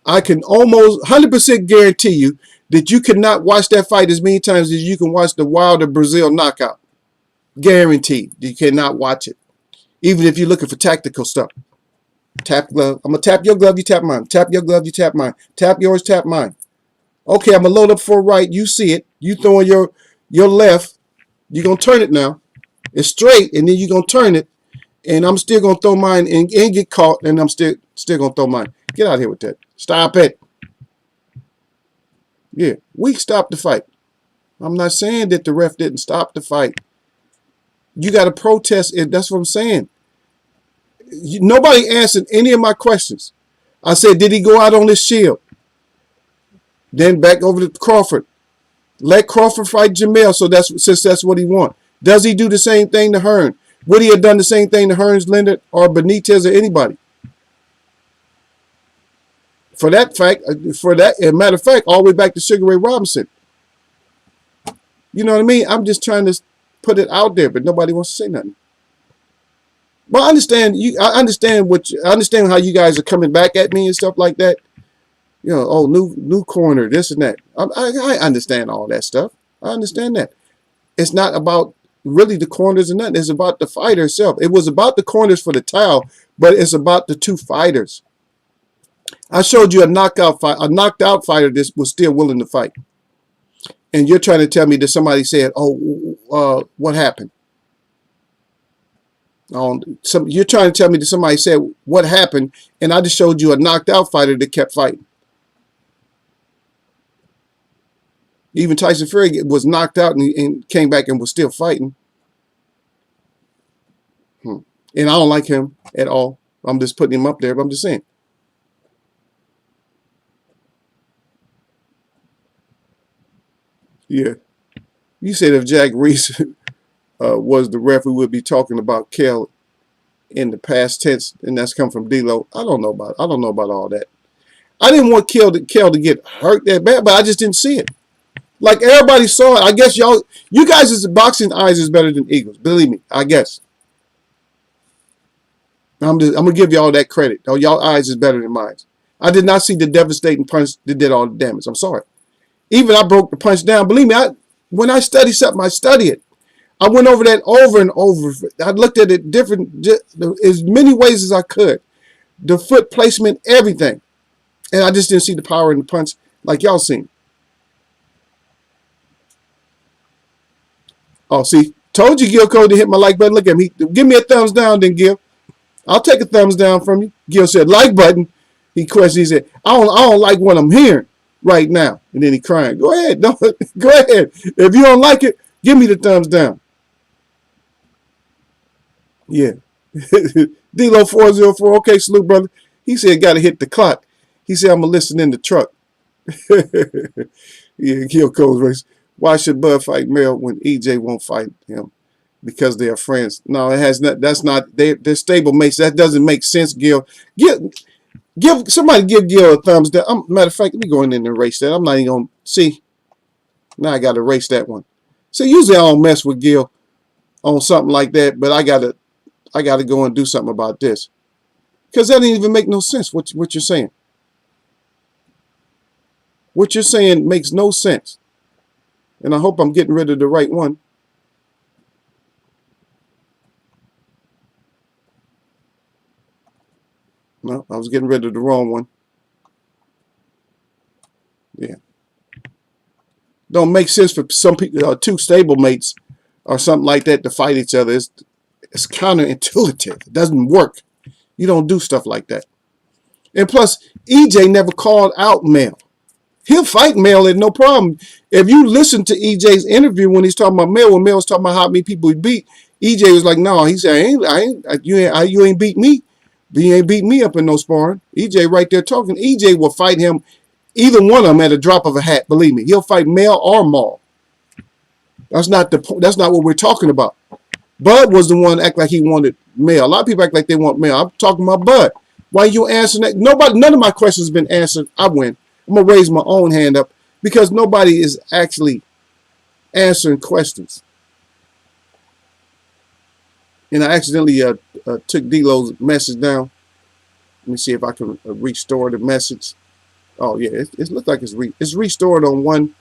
I can almost 100% guarantee you that you cannot watch that fight as many times as you can watch the Wilder Brazil knockout. Guaranteed. You cannot watch it. Even if you're looking for tactical stuff. Tap glove. I'm going to tap your glove, you tap mine. Tap your glove, you tap mine. Tap yours, tap mine. Okay, I'm going to load up for right. You see it. You throwing your left. You're going to turn it now. It's straight, and then you're going to turn it. And I'm still going to throw mine and get caught, and I'm still going to throw mine. Get out of here with that. Stop it. Yeah, we stopped the fight. I'm not saying that the ref didn't stop the fight. You got to protest it. That's what I'm saying. Nobody answered any of my questions. I said, did he go out on his shield? Then back over to Crawford. Let Crawford fight Jamel, since that's what he wants. Does he do the same thing to Hearn? Would he have done the same thing to Hearns, Leonard, or Benitez, or anybody? For that fact, as a matter of fact, all the way back to Sugar Ray Robinson. You know what I mean? I'm just trying to put it out there, but nobody wants to say nothing. But I understand I understand how you guys are coming back at me and stuff like that. You know, oh, new corner, this and that. I understand all that stuff. I understand that. It's not about really the corners and nothing. It's about the fighter itself. It was about the corners for the title, but it's about the two fighters. I showed you a knocked out fighter that was still willing to fight. And you're trying to tell me that somebody said, oh, what happened? You're trying to tell me that somebody said what happened, and I just showed you a knocked out fighter that kept fighting. Even Tyson Fury was knocked out and came back and was still fighting. And I don't like him at all. I'm just putting him up there, but I'm just saying. Yeah. You said if Jack Reese was the ref, we would be talking about Kell in the past tense, and that's come from D-Lo. I don't know about all that. I didn't want Kell to get hurt that bad, but I just didn't see it. Like everybody saw it. I guess you guys' boxing eyes is better than Eagles. Believe me, I guess. I'm gonna give y'all that credit. Oh, y'all eyes is better than mine. I did not see the devastating punch that did all the damage. I'm sorry. Even I broke the punch down. Believe me, when I study something, I study it. I went over that over and over. I looked at it as many ways as I could. The foot placement, everything. And I just didn't see the power in the punch like y'all seen. Oh, see, told you Gil Cole to hit my like button. Look at me. Give me a thumbs down then, Gil. I'll take a thumbs down from you. Gil said, like button. He questioned. He said, I don't like what I'm hearing right now. And then he crying. Go ahead. Go ahead. If you don't like it, give me the thumbs down. Yeah. D-Lo 404. Okay, salute, brother. He said, got to hit the clock. He said, I'm going to listen in the truck. Yeah, Gil Cole's race. Why should Bud fight Mel when EJ won't fight him? Because they are friends. No, it has not. That's not. They're stable mates. That doesn't make sense, Gil. Somebody give Gil a thumbs down. Matter of fact, let me go in and erase that. I'm not even gonna see. Now I gotta erase that one. So usually I don't mess with Gil on something like that, but I gotta go and do something about this. Because that didn't even make no sense, what you're saying. What you're saying makes no sense. And I hope I'm getting rid of the right one. No, I was getting rid of the wrong one. Yeah. Don't make sense for some people, two stablemates or something like that to fight each other. It's counterintuitive. It doesn't work. You don't do stuff like that. And plus, EJ never called out Mel. He'll fight Mel at no problem. If you listen to EJ's interview when he's talking about Mel, when Mel was talking about how many people he beat, EJ was like, no, he said, you ain't beat me. You ain't beat me up in no sparring. EJ right there talking. EJ will fight him, either one of them at a drop of a hat. Believe me, he'll fight Mel or Maul. That's not what we're talking about. Bud was the one that act like he wanted Mel. A lot of people act like they want Mel. I'm talking about Bud. Why are you answering that? None of my questions have been answered. I win. I'm going to raise my own hand up because nobody is actually answering questions. And I accidentally took D-Lo's message down. Let me see if I can restore the message. Oh yeah, it looks like it's restored on one,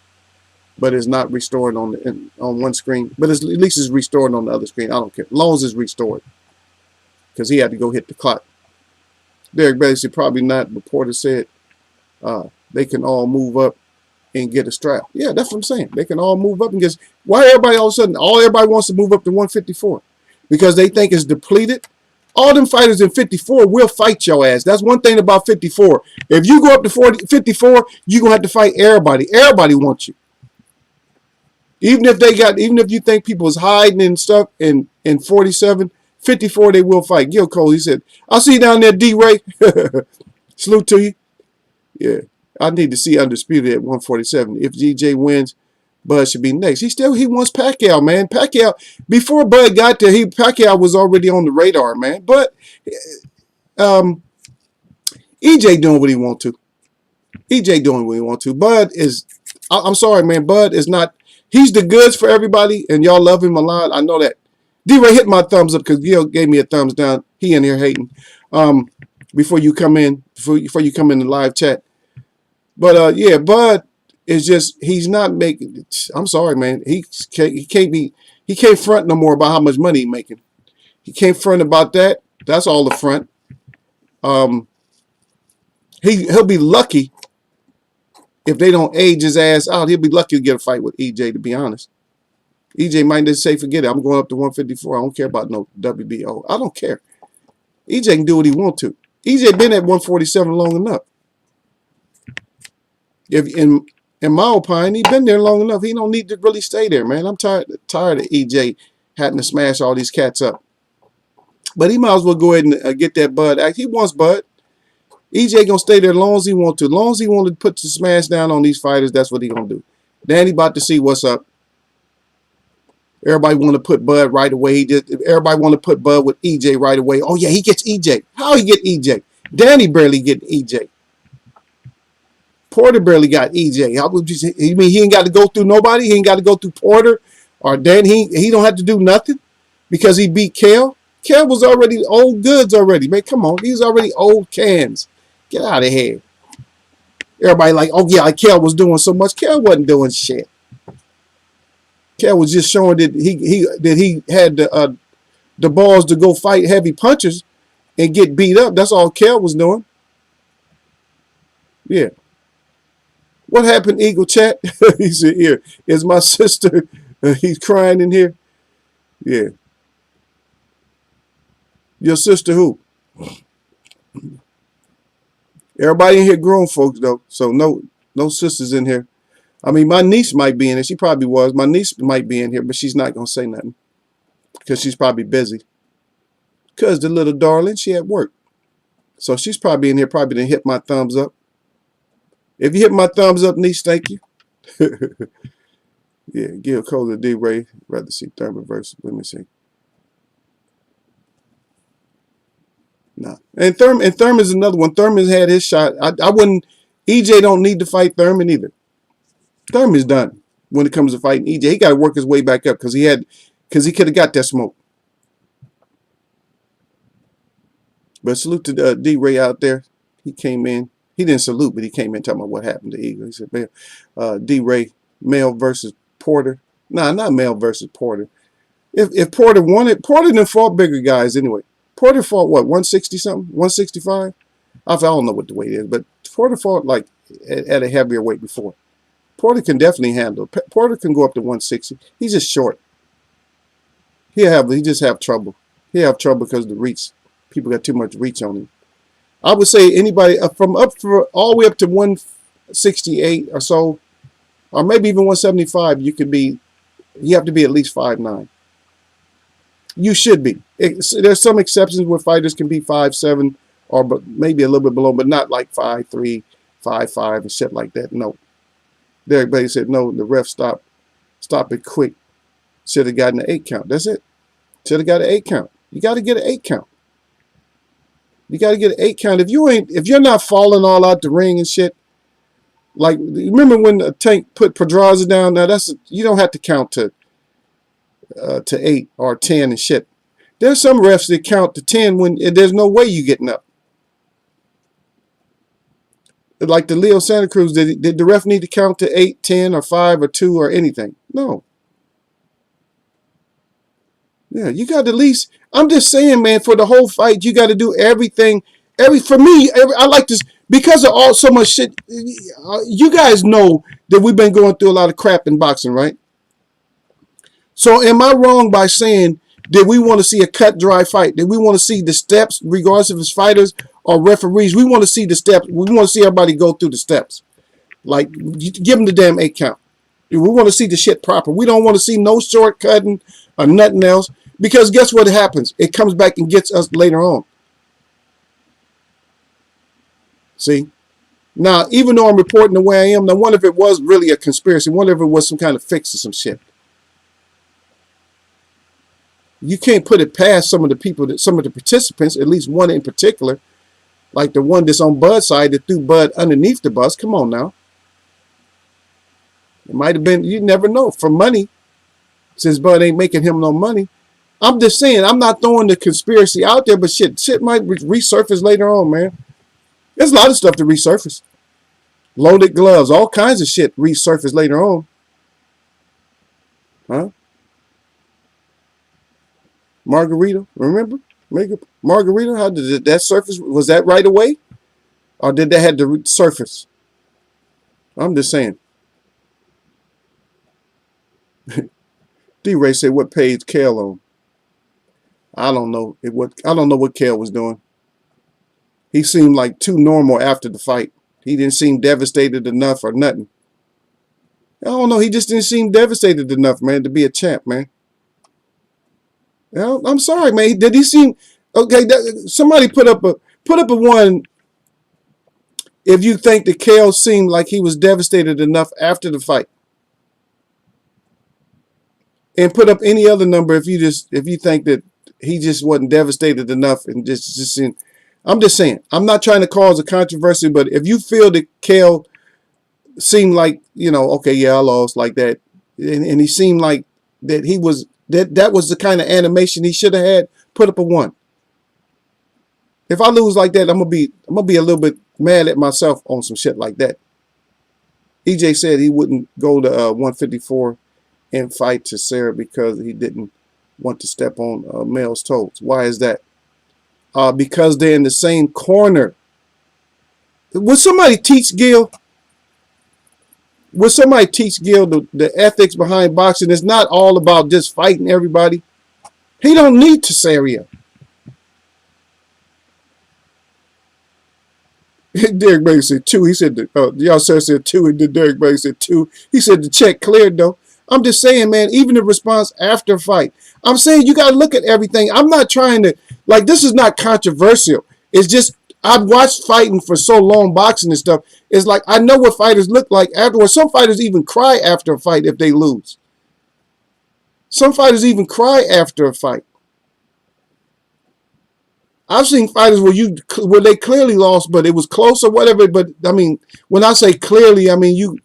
but it's not restored on one screen. But at least it's restored on the other screen. I don't care. As long as it's restored, because he had to go hit the clock. Derek Bailey said probably not. But Porter said they can all move up and get a strap. Yeah, that's what I'm saying. They can all move up and get. Why everybody all of a sudden everybody wants to move up to 154? Because they think it's depleted. All them fighters in 54 will fight your ass. That's one thing about 54. If you go up to 54, you're gonna have to fight everybody. Everybody wants you. Even if you think people is hiding and stuff in 47, 54 they will fight. Gil Cole, he said, I'll see you down there, D-Ray. Salute to you. Yeah. I need to see Undisputed at 147. If GJ wins, Bud should be next. He wants Pacquiao, man. Pacquiao, before Bud got there, Pacquiao was already on the radar, man. But EJ doing what he want to. EJ doing what he want to. Bud is, I'm sorry, man. Bud is not, he's the goods for everybody, and y'all love him a lot. I know that. D-Ray hit my thumbs up because Gil gave me a thumbs down. He in here hating. Before you come in the live chat. But yeah, Bud is just, he's not making, I'm sorry, man. He can't front no more about how much money he's making. He can't front about that. That's all the front. He'll be lucky if they don't age his ass out. He'll be lucky to get a fight with EJ, to be honest. EJ might just say, forget it. I'm going up to 154. I don't care about no WBO. I don't care. EJ can do what he wants to. EJ been at 147 long enough. If in my opinion, he been there long enough. He don't need to really stay there, man. I'm tired of EJ having to smash all these cats up. But he might as well go ahead and get that Bud act. He wants Bud. EJ gonna stay there as long as he want to. As long as he want to put the smash down on these fighters, that's what he gonna do. Danny about to see what's up. Everybody want to put Bud right away. Everybody want to put Bud with EJ right away. Oh yeah, he gets EJ. How he get EJ? Danny barely get EJ. Porter barely got EJ. How would you mean he ain't got to go through nobody? He ain't got to go through Porter or Danny. He don't have to do nothing because he beat Kel. Kel was already old goods already. Man, come on. He's already old cans. Get out of here. Everybody like, oh yeah, Kel was doing so much. Kel wasn't doing shit. Kel was just showing that he had the balls to go fight heavy punchers and get beat up. That's all Kel was doing. Yeah. What happened, Eagle Chat? He said, here, is my sister. He's crying in here. Yeah. Your sister who? Everybody in here grown folks, though. So no sisters in here. I mean, my niece might be in it. She probably was. My niece might be in here, but she's not going to say nothing. Because she's probably busy. Because the little darling, she at work. So she's probably in here, probably didn't hit my thumbs up. If you hit my thumbs up, niece, thank you. Yeah, Gil Cole to D-Ray. Rather see Thurman versus, let me see. Nah. And Thurman's another one. Thurman's had his shot. I wouldn't, EJ don't need to fight Thurman either. Thurman's done when it comes to fighting EJ. He got to work his way back up because he could have got that smoke. But salute to D-Ray out there. He came in. He didn't salute, but he came in talking about what happened to Eagle. He said, man, D-Ray, Male versus Porter. Nah, not Male versus Porter. If Porter won it, Porter didn't fought bigger guys anyway. Porter fought, what, 160 something? 165? I don't know what the weight is, but Porter fought like at a heavier weight before. Porter can definitely handle. Porter can go up to 160. He's just short. He just have trouble. He'll have trouble because of the reach. People got too much reach on him. I would say anybody from all the way up to 168 or so, or maybe even 175, you have to be at least 5'9". You should be. There's some exceptions where fighters can be 5'7", or maybe a little bit below, but not like 5'3", 5'5", and shit like that. No. Derek Bailey said, no, the ref stop it quick. Should have gotten an 8 count. That's it. Should have got an 8 count. You got to get an 8 count. You got to get an 8 count. If you're not falling all out the ring and shit, like, remember when Tank put Pedraza down? Now you don't have to count to 8 or 10 and shit. There's some refs that count to 10 when there's no way you getting up. Like the Leo Santa Cruz, did the ref need to count to 8, 10, or 5, or 2, or anything? No. Yeah, you got to at least. I'm just saying, man. For the whole fight, you got to do everything. For me, I like this because of all so much shit. You guys know that we've been going through a lot of crap in boxing, right? So, am I wrong by saying that we want to see a cut, dry fight? That we want to see the steps, regardless if it's fighters or referees? We want to see the steps. We want to see everybody go through the steps. Like, give them the damn 8 count. We want to see the shit proper. We don't want to see no shortcutting or nothing else. Because guess what happens? It comes back and gets us later on. See? Now, even though I'm reporting the way I am, I wonder if it was really a conspiracy. I wonder if it was some kind of fix or some shit. You can't put it past some of the people, some of the participants, at least one in particular, like the one that's on Bud's side that threw Bud underneath the bus. Come on now. It might have been, you never know, for money, since Bud ain't making him no money. I'm just saying, I'm not throwing the conspiracy out there, but shit might resurface later on, man. There's a lot of stuff to resurface. Loaded gloves, all kinds of shit resurface later on. Huh? Margarita, remember? Margarita, how did that surface? Was that right away? Or did that have to surface? I'm just saying. D-Ray said, what page Kale on? I don't know. I don't know what Kale was doing. He seemed like too normal after the fight. He didn't seem devastated enough or nothing. I don't know. He just didn't seem devastated enough, man, to be a champ, man. I'm sorry, man. Did he seem okay? Somebody put up a one. If you think that Kale seemed like he was devastated enough after the fight, and put up any other number if you think that he just wasn't devastated enough and just seemed. I'm just saying. I'm not trying to cause a controversy, but if you feel that Kale seemed like, okay, yeah, I lost like that, and he seemed like that he was that was the kind of animation he should have had, put up a 1. If I lose like that, I'm gonna be a little bit mad at myself on some shit like that. EJ said he wouldn't go to 154 and fight to Sarah because he didn't want to step on Mel's toes. Why is that? Because they're in the same corner. Would somebody teach Gil? Would somebody teach Gil the ethics behind boxing? It's not all about just fighting everybody. He don't need to Saria. Derek Bailey said 2. He said, y'all said 2, and then Derek Bailey said 2. He said the check cleared, though. I'm just saying, man, even the response after fight. I'm saying you got to look at everything. I'm not trying to, this is not controversial. It's just, I've watched fighting for so long, boxing and stuff. It's like, I know what fighters look like afterwards. Some fighters even cry after a fight if they lose. Some fighters even cry after a fight. I've seen fighters where they clearly lost, but it was close or whatever. But I mean, when I say clearly, I mean you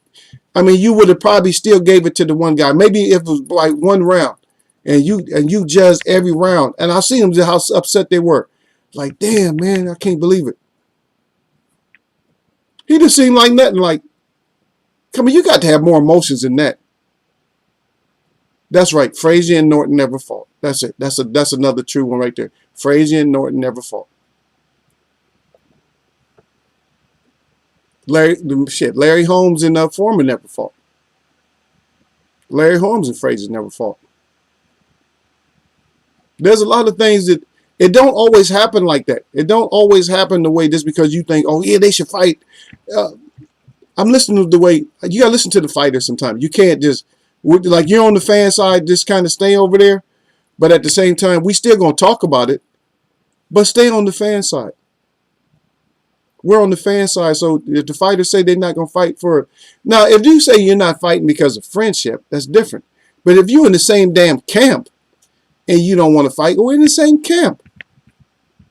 would have probably still gave it to the one guy. Maybe if it was like 1 round, and you judged every round. And I seen them how upset they were. Like, damn, man, I can't believe it. He just seemed like nothing. Like, come on, you got to have more emotions than that. That's right. Frazier and Norton never fought. That's it. That's another true one right there. Frazier and Norton never fought. Larry Holmes and Foreman never fought. Larry Holmes and Frazier never fought. There's a lot of things that it don't always happen like that. It don't always happen the way just because you think, oh yeah, they should fight. I'm listening to the way you gotta listen to the fighters sometimes. You can't just like you're on the fan side, just kind of stay over there. But at the same time, we still gonna talk about it. But stay on the fan side. We're on the fan side. So if the fighters say they're not gonna fight for now, if you say you're not fighting because of friendship, that's different. But if you're in the same damn camp and you don't want to fight, we're in the same camp.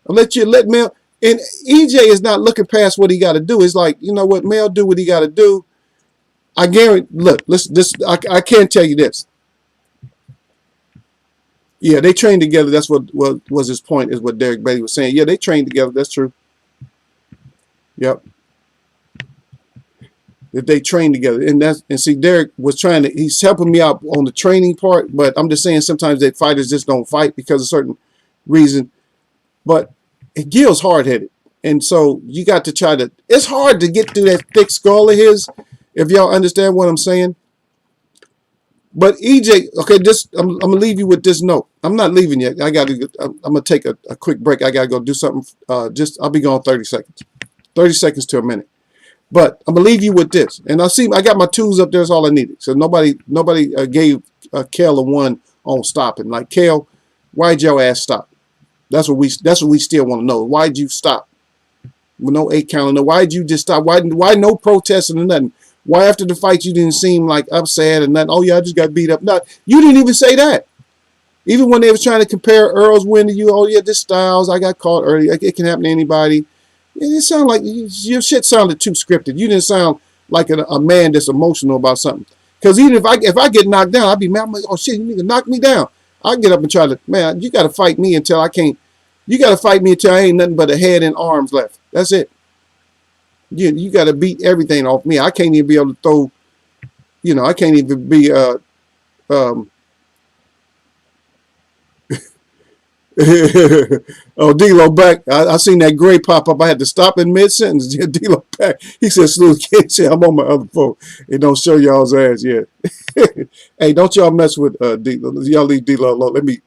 I'll let Mel. And EJ is not looking past what he got to do. It's like, you know what, Mel, do what he got to do. I guarantee. Look, listen. I can't tell you this. Yeah, they trained together. That's what was his point. Is what Derek Bailey was saying. Yeah, they trained together. That's true. Yep. that they train together. And see, Derek was he's helping me out on the training part, but I'm just saying sometimes that fighters just don't fight because of certain reason. But Gil's hard headed, and so you got to try to. It's hard to get through that thick skull of his, if y'all understand what I'm saying. But EJ, okay, I'm gonna leave you with this note. I'm not leaving yet. I'm gonna take a quick break. I gotta go do something. I'll be gone 30 seconds, 30 seconds to a minute. But I'm gonna leave you with this. And I got my tools up there. That's all I needed. So nobody gave Kale a 1 on stopping. Like, Kale, why'd your ass stop? That's what we still want to know. Why'd you stop? With no 8 count. No, why'd you just stop? Why no protesting or nothing? Why after the fight you didn't seem like upset and nothing? Oh yeah, I just got beat up. No, you didn't even say that. Even when they was trying to compare Earl's win to you, oh yeah, this Styles, I got caught early. It can happen to anybody. It sounded like your shit sounded too scripted. You didn't sound like a man that's emotional about something. Because even if I get knocked down, I'd be mad. I'm like, oh shit, you need to knock me down. I get up and try to, man, you got to fight me until I can't. You got to fight me until I ain't nothing but a head and arms left. That's it. You got to beat everything off me. I can't even be able to throw. I can't even be oh, D-Lo back. I seen that gray pop up. I had to stop in mid-sentence. Yeah, D-Lo back. He said, Sleuth, can't say I'm on my other phone. It don't show y'all's ass yet. Hey, don't y'all mess with D-Lo. Y'all leave D-Lo alone. Let me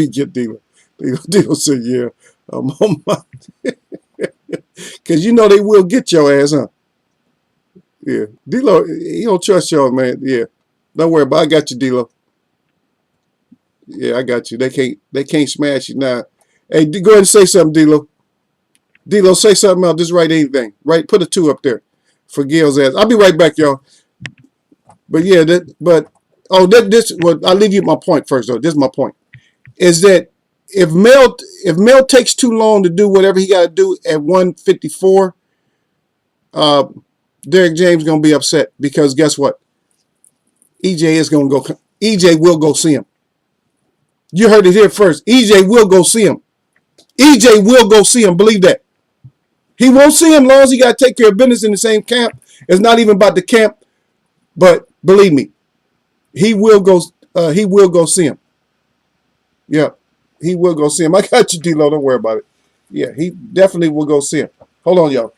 get D-Lo. D-Lo said, yeah, I'm on my... Because they will get your ass, huh? Yeah. D-Lo, he don't trust y'all, man. Yeah. Don't worry about it. I got you, D-Lo. Yeah, I got you. They can't smash you now. Hey, go ahead and say something, D-Lo. D-Lo, say something else. Just write anything. Right? Put a 2 up there for Gail's ass. I'll be right back, y'all. But yeah, I'll leave you my point first, though. This is my point. Is that if Mel takes too long to do whatever he got to do at 154, Derek James gonna be upset because guess what? EJ will go see him. You heard it here first. EJ will go see him. EJ will go see him. Believe that. He won't see him as long as he got to take care of business in the same camp. It's not even about the camp, but believe me, he will go. He will go see him. Yeah, he will go see him. I got you, D-Lo. Don't worry about it. Yeah, he definitely will go see him. Hold on, y'all.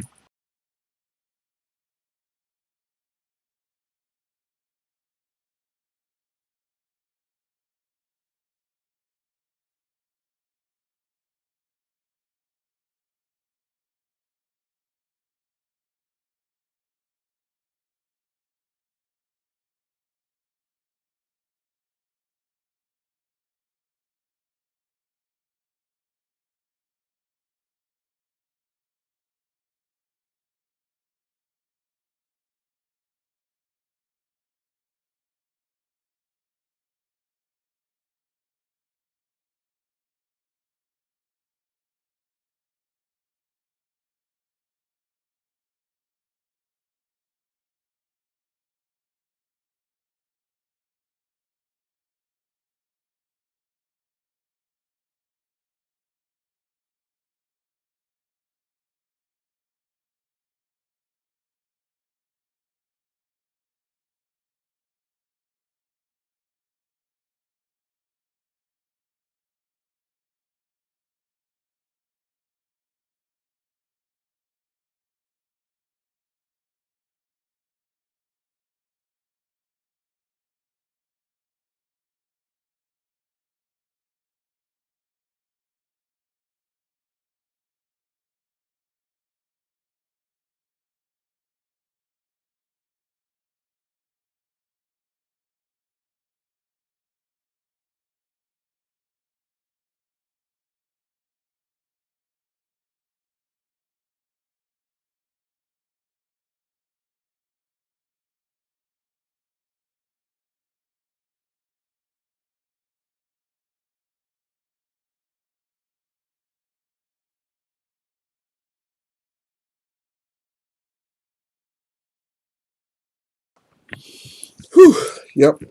Whew. Yep.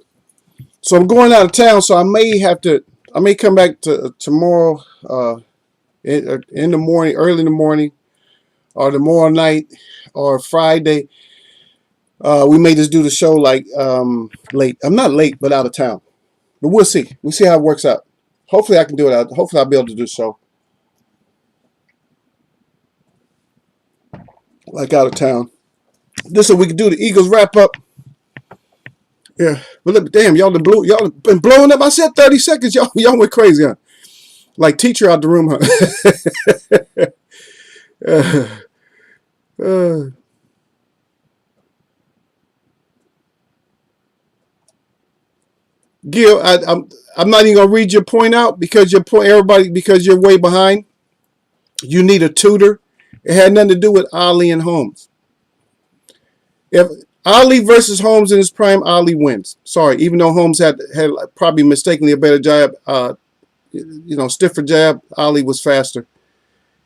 So I'm going out of town, so I may come back to tomorrow in the morning, early in the morning, or tomorrow night, or Friday. We may just do the show like late. I'm not late, but out of town. But we'll see. We'll see how it works out. Hopefully I can do it out. Hopefully I'll be able to do the show like out of town. This so we can do the Eagles wrap up. Yeah. But look, damn, y'all been blowing up. I said 30 seconds. Y'all went crazy, huh? Like teacher out the room, huh? Gil, I'm not even gonna read your point out because because you're way behind. You need a tutor. It had nothing to do with Ali and Holmes. If Ali versus Holmes in his prime, Ali wins. Sorry, even though Holmes had probably mistakenly a better jab, stiffer jab, Ali was faster.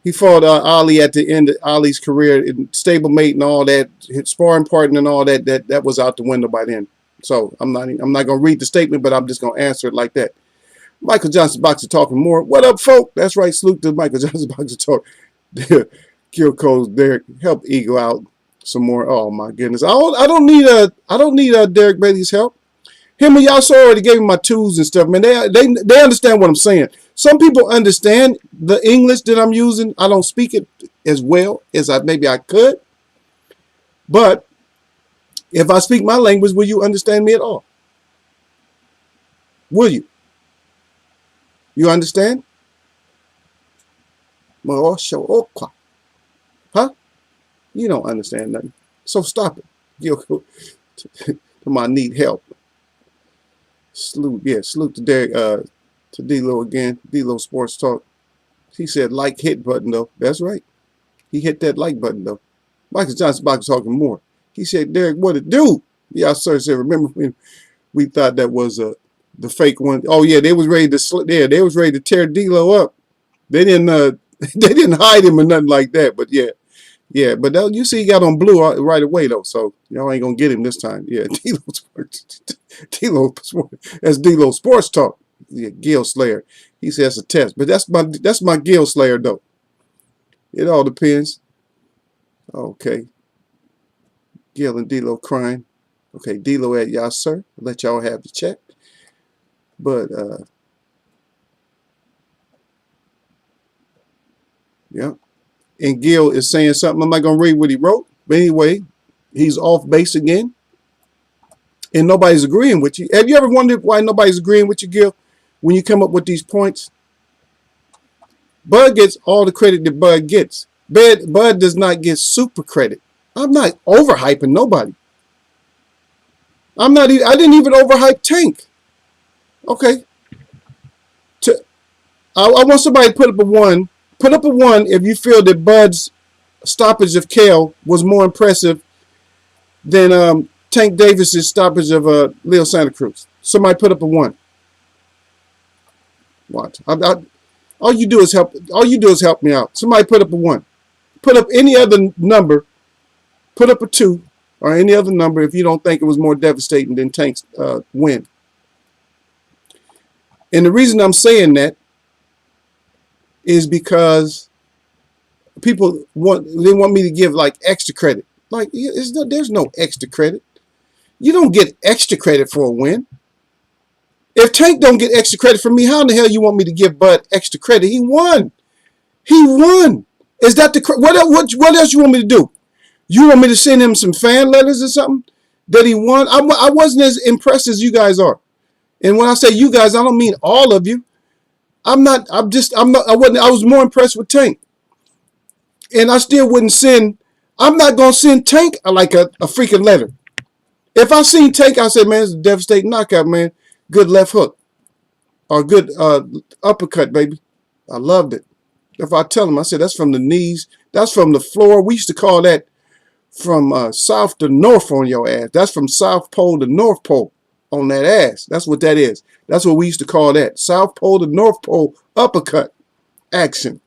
He fought Ali at the end of Ali's career, stablemate and all that, his sparring partner and all that. That was out the window by then. So I'm not gonna read the statement, but I'm just gonna answer it like that. Michael Johnson Boxer talking more. What up, folk? That's right. Salute to Michael Johnson Boxer talk. Kill Cole's Derek. Help Eagle out some more. Oh my goodness. I don't need Derek Bailey's help. Him and Yasser already gave me my tools and stuff, man. They understand what I'm saying. Some people understand the English that I'm using. I don't speak it as well as maybe I could. But if I speak my language, will you understand me at all? Will you? You understand? Huh? You don't understand nothing. So stop it. I need help. Salute to Derek, to D-Lo again. D-Lo Sports Talk. He said like hit button though. That's right. He hit that like button though. Michael Johnson Box talking more. He said, Derek, what it do? Yeah, sir said, remember when we thought that was the fake one? Oh yeah, they was ready to tear D-Lo up. They didn't hide him or nothing like that. But yeah. But you see, he got on blue right away though. So y'all ain't gonna get him this time. Yeah, D-Lo Sports. That's D-Lo Sports Talk. Yeah, Gil Slayer. He says a test, but that's my Gil Slayer though. It all depends. Okay. Gil and D-Lo crying. Okay, D-Lo at y'all, sir. I'll let y'all have the check. But yeah. And Gil is saying something. I'm not gonna read what he wrote, but anyway, he's off base again. And nobody's agreeing with you. Have you ever wondered why nobody's agreeing with you, Gil, when you come up with these points? Bud gets all the credit that Bud gets. Bud does not get super credit. I'm not overhyping nobody. I didn't even overhype Tank. Okay. I want somebody to put up a 1. Put up a 1 if you feel that Bud's stoppage of Kale was more impressive than Tank Davis's stoppage of Leo Santa Cruz. Somebody put up a 1. Watch. All you do is help me out. Somebody put up a 1. Put up any other number. Put up a 2 or any other number if you don't think it was more devastating than Tank's win. And the reason I'm saying that is because people want me to give like extra credit. Like there's no extra credit. You don't get extra credit for a win. If Tank don't get extra credit from me, how in the hell you want me to give Bud extra credit? He won. He won. Is that what else you want me to do? You want me to send him some fan letters or something that he won? I wasn't as impressed as you guys are. And when I say you guys, I don't mean all of you. I was more impressed with Tank. And I still wouldn't send, I'm not going to send Tank like a freaking letter. If I seen Tank, I say, man, it's a devastating knockout, man. Good left hook. Or good uppercut, baby. I loved it. If I tell him, I said, that's from the knees. That's from the floor. We used to call that from south to north on your ass. That's from South Pole to North Pole on that ass. That's what that is. That's what we used to call that. South Pole to North Pole uppercut action.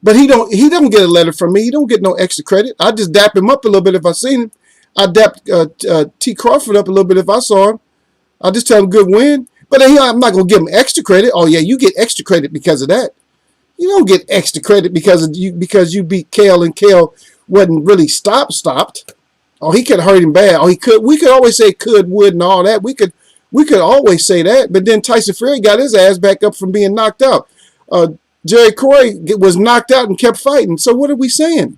But he don't get a letter from me. He don't get no extra credit. I just dap him up a little bit if I seen him. I dapped T. Crawford up a little bit if I saw him. I just tell him good win. But I'm not going to give him extra credit. Oh, yeah, you get extra credit because of that. You don't get extra credit because you beat Kale and Kale wasn't really stopped. Oh, he could hurt him bad. Oh, he could. We could always say could, would, and all that. We could always say that. But then Tyson Fury got his ass back up from being knocked out. Uh, Jerry Corey was knocked out and kept fighting. So what are we saying?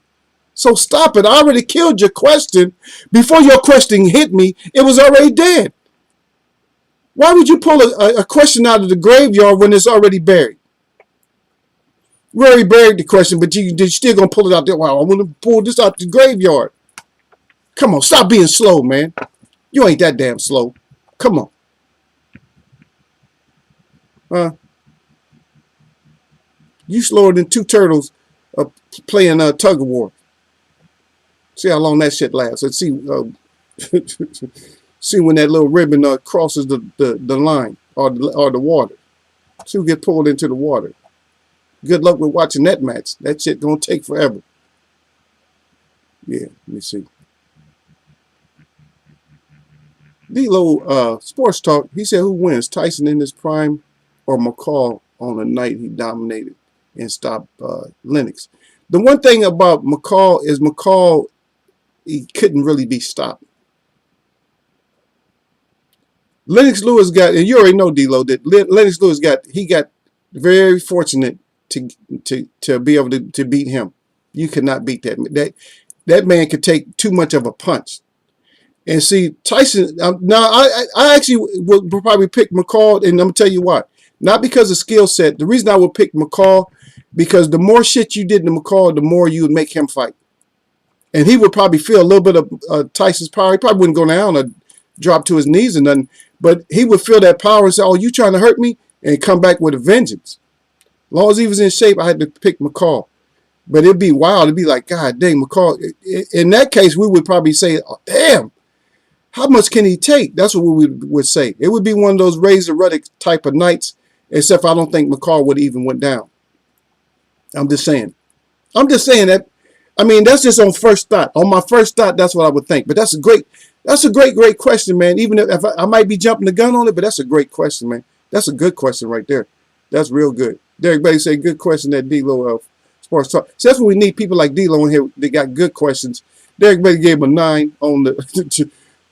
So stop it. I already killed your question. Before your question hit me, it was already dead. Why would you pull a question out of the graveyard when it's already buried? We already buried the question, but you're still going to pull it out there. Wow, I want to pull this out the graveyard. Come on, stop being slow, man. You ain't that damn slow. Come on. You slower than two turtles playing tug of war. See how long that shit lasts. Let's see. See when that little ribbon crosses the line or the water. See who gets pulled into the water. Good luck with watching that match. That shit gonna take forever. Yeah, let me see. D-Lo Sports Talk, he said, who wins, Tyson in his prime or McCall on the night he dominated and stopped Lennox? The one thing about McCall is he couldn't really be stopped. Lennox Lewis got, and you already know, D-Lo, that Lennox Lewis got very fortunate to be able to beat him. You could not beat that. That man could take too much of a punch. And see, Tyson, now I actually would probably pick McCall, and I'm going to tell you why. Not because of skill set. The reason I would pick McCall, because the more shit you did to McCall, the more you would make him fight. And he would probably feel a little bit of Tyson's power. He probably wouldn't go down or drop to his knees or nothing, but he would feel that power and say, oh, you trying to hurt me? And come back with a vengeance. As long as he was in shape, I had to pick McCall. But it'd be wild. It'd be like, God dang, McCall. In that case, we would probably say, oh, damn. How much can he take? That's what we would say. It would be one of those Razor Ruddock type of nights, except I don't think McCall would even went down. I'm just saying. That. I mean, that's just on first thought. On my first thought, that's what I would think. But that's a great question, man. Even if I might be jumping the gun on it, but that's a great question, man. That's a good question right there. That's real good. Derek Bailey said, good question that D-Lo Sports Talk. So that's what we need, people like D-Lo in here. They got good questions. Derek Bailey gave him a 9 on the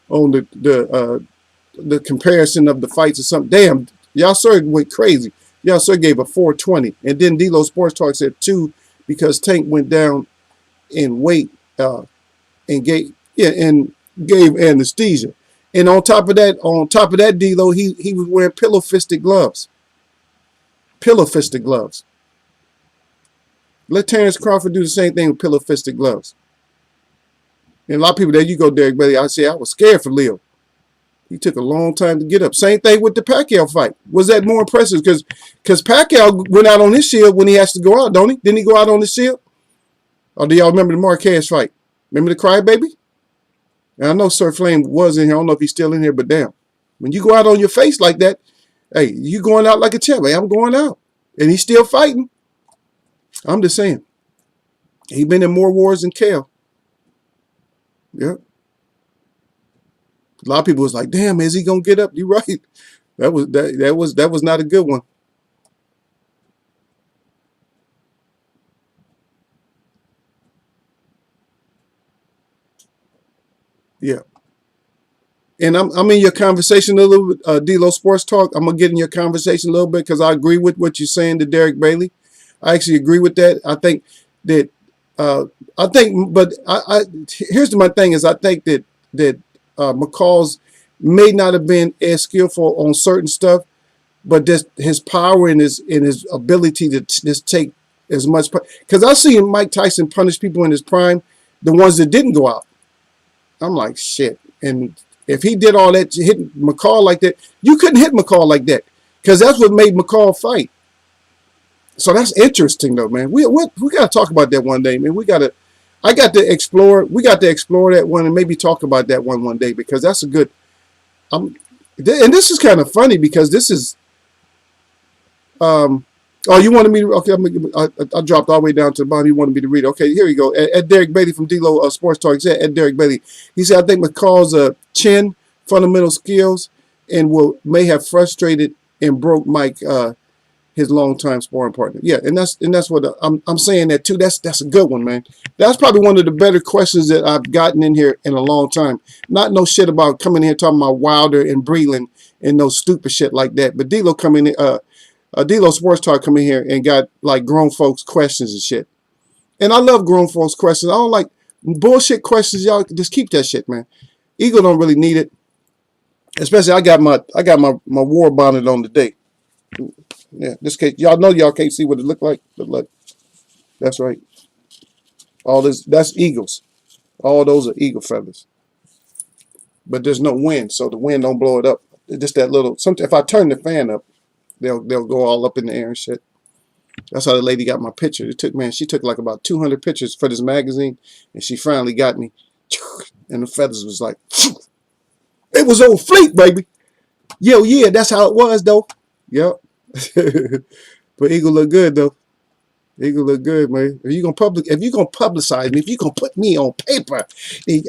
on the comparison of the fights or something. Damn, y'all sir went crazy. Y'all sir gave a 420. And then D-Lo Sports Talk said 2 because Tank went down in weight and gave anesthesia. And on top of that, D-Lo, he was wearing pillow-fisted gloves. Pillow-fisted gloves. Let Terrence Crawford do the same thing with pillow-fisted gloves. And a lot of people, there you go, Derek Bailey. I say I was scared for Leo. He took a long time to get up. Same thing with the Pacquiao fight. Was that more impressive? Because Pacquiao went out on his shield when he has to go out, don't he? Didn't he go out on his shield? Or do y'all remember the Marquez fight? Remember the crybaby? And I know Sir Flame was in here. I don't know if he's still in here, but damn. When you go out on your face like that, hey, you going out like a champ. Hey, I'm going out. And he's still fighting. I'm just saying. He's been in more wars than Kale. Yeah. A lot of people was like, damn, is he gonna get up? You're right. That was not a good one. Yeah. And I'm in your conversation a little bit, D-Lo Sports Talk. I'm gonna get in your conversation a little bit because I agree with what you're saying to Derek Bailey. I actually agree with that. I think that here's my thing is I think that McCall's may not have been as skillful on certain stuff, but just his power and his ability to just take as much. Because I see Mike Tyson punish people in his prime, the ones that didn't go out. I'm like, shit. And if he did all that, hit McCall like that, you couldn't hit McCall like that because that's what made McCall fight. So that's interesting, though, man. We got to talk about that one day, man. We got to explore that one and maybe talk about that one day because that's a good. And this is kind of funny because this is. Oh, you wanted me to? Okay, I dropped all the way down to the bottom. You wanted me to read. Okay, here you go. Ed Derek Bailey from D-Lo Sports Talk said, Ed Derek Bailey. He said, I think McCall's chin, fundamental skills, and may have frustrated and broke Mike. his longtime sparring partner. Yeah, and that's what I'm saying that too. That's a good one, man. That's probably one of the better questions that I've gotten in here in a long time. Not no shit about coming in here talking about Wilder and Breland and no stupid shit like that. But D'Lo coming in, D'Lo Sports Talk come in here and got like grown folks questions and shit. And I love grown folks questions. I don't like bullshit questions. Y'all just keep that shit, man. Eagle don't really need it. Especially I got my war bonnet on today. Yeah, this case y'all know y'all can't see what it looked like, but look, that's right. All this that's eagles. All those are eagle feathers. But there's no wind, so the wind don't blow it up. It's just that little. Sometimes if I turn the fan up, they'll go all up in the air and shit. That's how the lady got my picture. She took like about 200 pictures for this magazine, and she finally got me. And the feathers was like, it was on fleek, baby. Yo, yeah, that's how it was though. Yep. But Eagle look good though. Eagle look good, man. If you gonna publicize me, if you gonna put me on paper,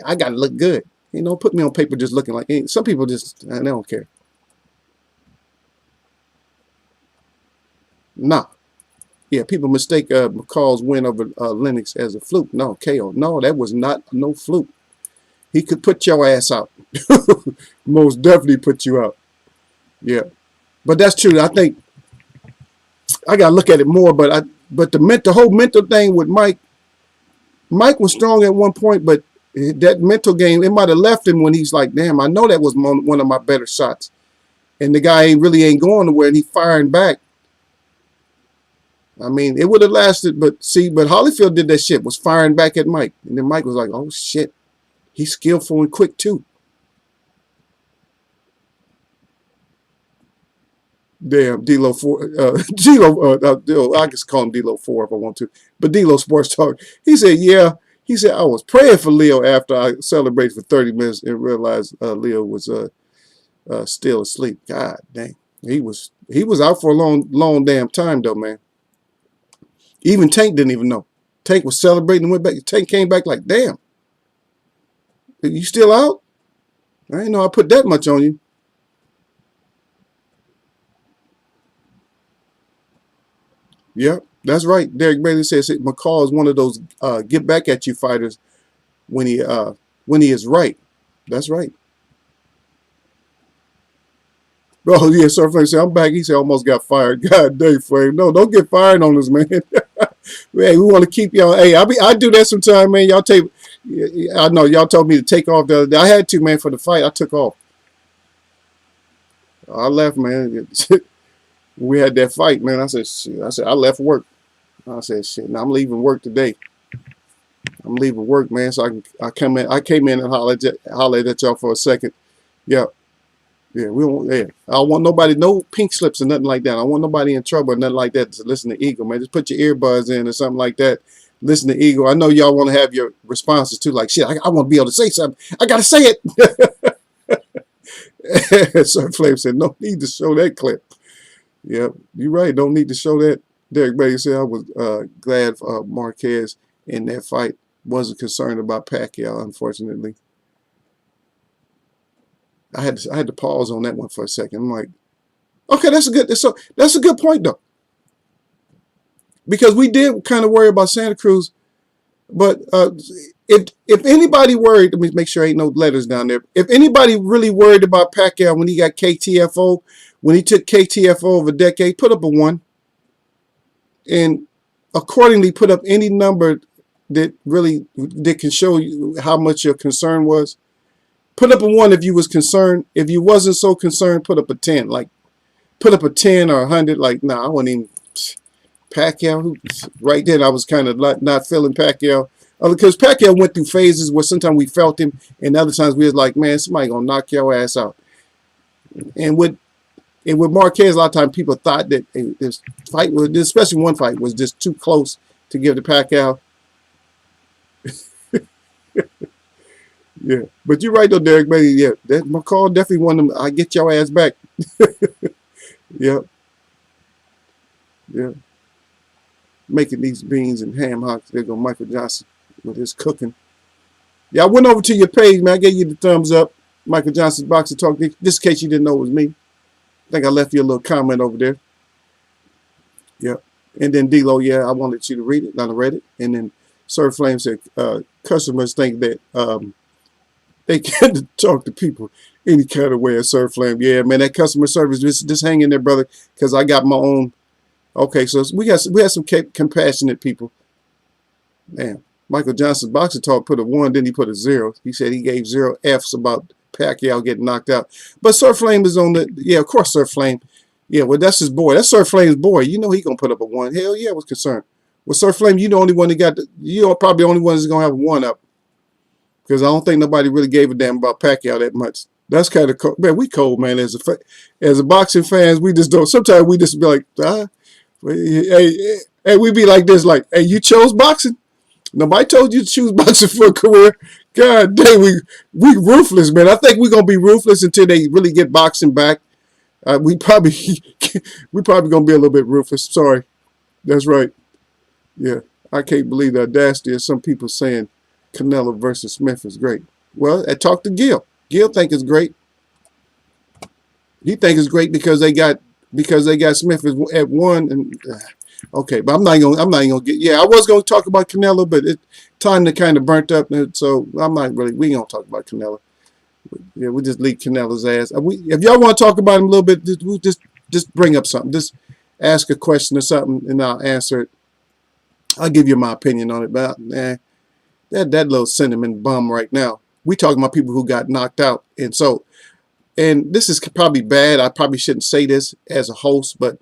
I gotta look good. You know, put me on paper just looking like some people just they don't care. Nah. Yeah, people mistake McCall's win over Lennox as a fluke. No, KO. No, that was not no fluke. He could put your ass out. Most definitely put you out. Yeah. But that's true. I think I gotta look at it more, but the whole mental thing with Mike was strong at one point, but that mental game, it might have left him when he's like, damn, I know that was one of my better shots. And the guy really ain't going nowhere, and he firing back. I mean, it would have lasted, but Holyfield did that shit, was firing back at Mike. And then Mike was like, oh shit, he's skillful and quick too. Damn, D-Lo 4, I just call him D-Lo 4 if I want to. But D-Lo Sports Talk, he said, yeah. He said, I was praying for Leo after I celebrated for 30 minutes and realized Leo was still asleep. God dang. He was out for a long damn time though, man. Even Tank didn't even know. Tank was celebrating and went back. Tank came back like, damn. You still out? I didn't know I put that much on you. Yeah, that's right. Derek Bailey says McCall is one of those get back at you fighters when he is right. That's right. Oh yeah, Sir Flame said, I'm back. He said almost got fired. God dang, Flame. No, don't get fired on us, man. Hey, we want to keep y'all. Hey, I do that sometime, man. Y'all take. I know y'all told me to take off the other day. I had to, man, for the fight. I took off. I left, man. We had that fight, man. I said, shit. I left work. I said, shit. Now I'm leaving work today. I'm leaving work, man. So I came in and hollered at y'all for a second. Yeah. Yeah, we don't. Yeah, I don't want nobody, no pink slips or nothing like that. I don't want nobody in trouble or nothing like that to listen to Eagle, man. Just put your earbuds in or something like that. Listen to Eagle. I know y'all want to have your responses too. Like, shit, I want to be able to say something. I gotta say it. Sir Flame said, no need to show that clip. Yeah, you're right. Don't need to show that. Derek Bailey said, I was glad Marquez in that fight. Wasn't concerned about Pacquiao, unfortunately. I had to pause on that one for a second. I'm like, okay, that's a good point though, because we did kind of worry about Santa Cruz, but if anybody worried, let me make sure ain't no letters down there. If anybody really worried about Pacquiao when he got KTFO, when he took KTFO over a decade, put up a 1, and accordingly put up any number that can show you how much your concern was. Put up a 1 if you was concerned. If you wasn't so concerned, put up a 10. Like, put up a 10 or 100. Like, nah, I wasn't even Pacquiao. Right then, I was kind of not feeling Pacquiao. Because Pacquiao went through phases where sometimes we felt him, and other times we was like, man, somebody gonna knock your ass out. And with Marquez, a lot of times people thought that this fight was, especially one fight, was just too close to give to Pacquiao. Yeah, but you're right though, Derek Bailey. Yeah, that McCall definitely won them. I get your ass back. Yeah, yeah. Making these beans and ham hocks. There go Michael Johnson with his cooking. Yeah, I went over to your page, man. I gave you the thumbs up. Michael Johnson's Boxing Talk. Just in case you didn't know it was me. I think I left you a little comment over there. Yep. And then D-Lo, yeah, I wanted you to read it. And I read it. And then Sir Flame said, customers think that they can talk to people any kind of way at Sir Flame. Yeah, man, that customer service, just hang in there, brother, because I got my own. Okay, so we have some compassionate people. Man, Michael Johnson's boxing talk put a 1, then he put a 0. He said he gave 0 F's about Pacquiao getting knocked out. But Sir Flame is on the, yeah, of course, Sir Flame. Yeah, well, that's his boy. That's Sir Flame's boy. You know he gonna put up a 1. Hell yeah, I was concerned. Well, Sir Flame, you the only one that got you're probably the only one that's gonna have a 1 up. Because I don't think nobody really gave a damn about Pacquiao that much. That's kind of cold. Man, we cold, man. As a boxing fans, we just don't. Sometimes we just be like, hey, we be like this, like, hey, you chose boxing? Nobody told you to choose boxing for a career. God dang, we ruthless, man. I think we're gonna be ruthless until they really get boxing back. We probably gonna be a little bit ruthless. Sorry, that's right. Yeah, I can't believe the audacity of some people saying Canelo versus Smith is great. Well, I talked to Gil. Gil think it's great. He think it's great because they got Smith at 1 and. Okay, but I'm not even gonna get. Yeah, I was gonna talk about Canelo, but it time to kind of burnt up, so I'm not really. We ain't gonna talk about Canelo. Yeah, we just leave Canelo's ass. If y'all want to talk about him a little bit, just bring up something. Just ask a question or something, and I'll answer it. I'll give you my opinion on it. But that little sentiment bum right now. We talking about people who got knocked out, and this is probably bad. I probably shouldn't say this as a host, but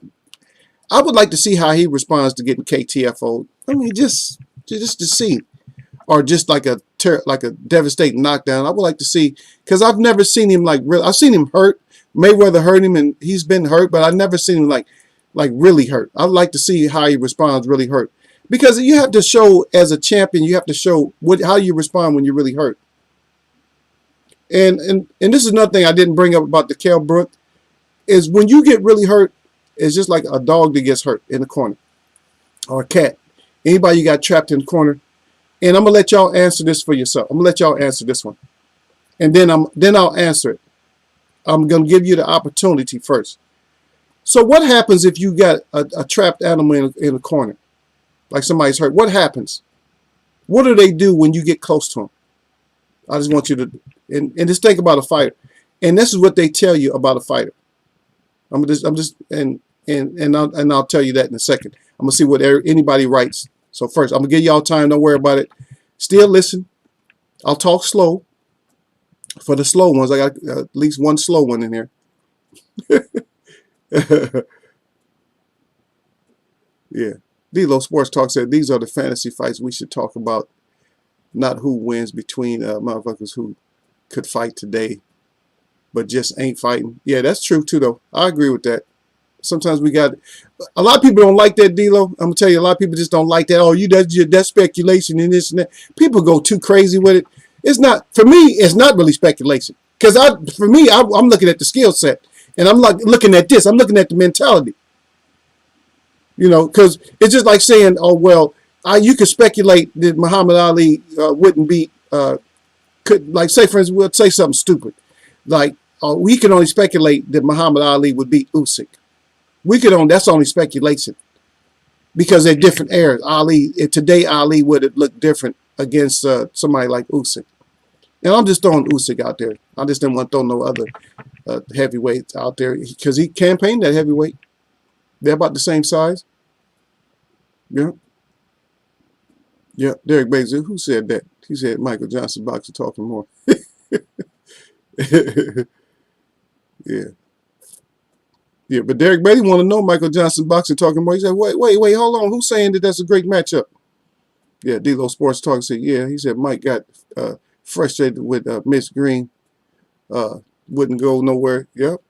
I would like to see how he responds to getting KTFO. I mean, just to see, or just like a devastating knockdown. I would like to see, because I've never seen him like real. I've seen him hurt. Mayweather hurt him, and he's been hurt, but I've never seen him like really hurt. I'd like to see how he responds really hurt, because you have to show as a champion. You have to show how you respond when you're really hurt. And this is another thing I didn't bring up about the Kell Brook, is when you get really hurt. It's just like a dog that gets hurt in the corner, or a cat. Anybody you got trapped in the corner, and I'm gonna let y'all answer this for yourself. I'm gonna let y'all answer this one, and then I'll answer it. I'm gonna give you the opportunity first. So what happens if you got a trapped animal in a corner, like somebody's hurt? What happens? What do they do when you get close to them? I just want you to and just think about a fighter, and this is what they tell you about a fighter. I'll tell you that in a second. I'm gonna see what anybody writes. So first, I'm gonna give y'all time. Don't worry about it. Still listen. I'll talk slow. For the slow ones, I got at least one slow one in here. Yeah. D-Lo Sports Talk said these are the fantasy fights we should talk about, not who wins between motherfuckers who could fight today but just ain't fighting. Yeah, that's true too, though. I agree with that. Sometimes we got a lot of people don't like that, D-Lo. I'm gonna tell you, a lot of people just don't like that. Oh, that's speculation and this and that. People go too crazy with it. It's not, for me. It's not really speculation, because I'm looking at the skill set, and I'm like looking at this. I'm looking at the mentality. You know, because it's just like saying, oh well, you could speculate that Muhammad Ali wouldn't beat. Could, like, say for instance, we'll say something stupid, like. We can only speculate that Muhammad Ali would beat Usyk. That's only speculation, because they're different eras. Today Ali would have looked different against somebody like Usyk. And I'm just throwing Usyk out there. I just didn't want to throw no other heavyweights out there, because he campaigned that heavyweight. They're about the same size. Yeah. Yeah. Derek Bates, who said that? He said Michael Johnson boxer talking more. Yeah. Yeah, but Derek Beatty want to know Michael Johnson boxing talking more. He said, wait, hold on. Who's saying that that's a great matchup? Yeah, D-Lo Sports Talk said, yeah. He said Mike got frustrated with Miss Green. Wouldn't go nowhere. Yep.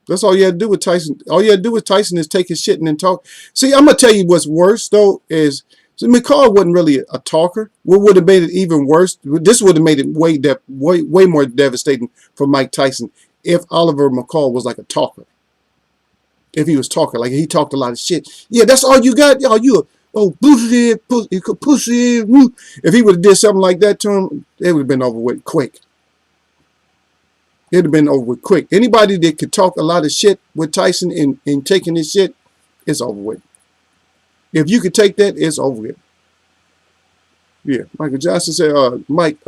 That's all you had to do with Tyson. All you had to do with Tyson is take his shit and then talk. See, I'm going to tell you what's worse, though, is so McCall wasn't really a talker. What would have made it even worse? This would have made it way more devastating for Mike Tyson if Oliver McCall was like a talker. If he was talking, like he talked a lot of shit. Yeah, that's all you got. Y'all, pussy. If he would have did something like that to him, it would have been over with quick. It'd have been over with quick. Anybody that could talk a lot of shit with Tyson and taking his shit, it's over with. If you could take that, it's over with. Yeah, Michael Johnson said, Mike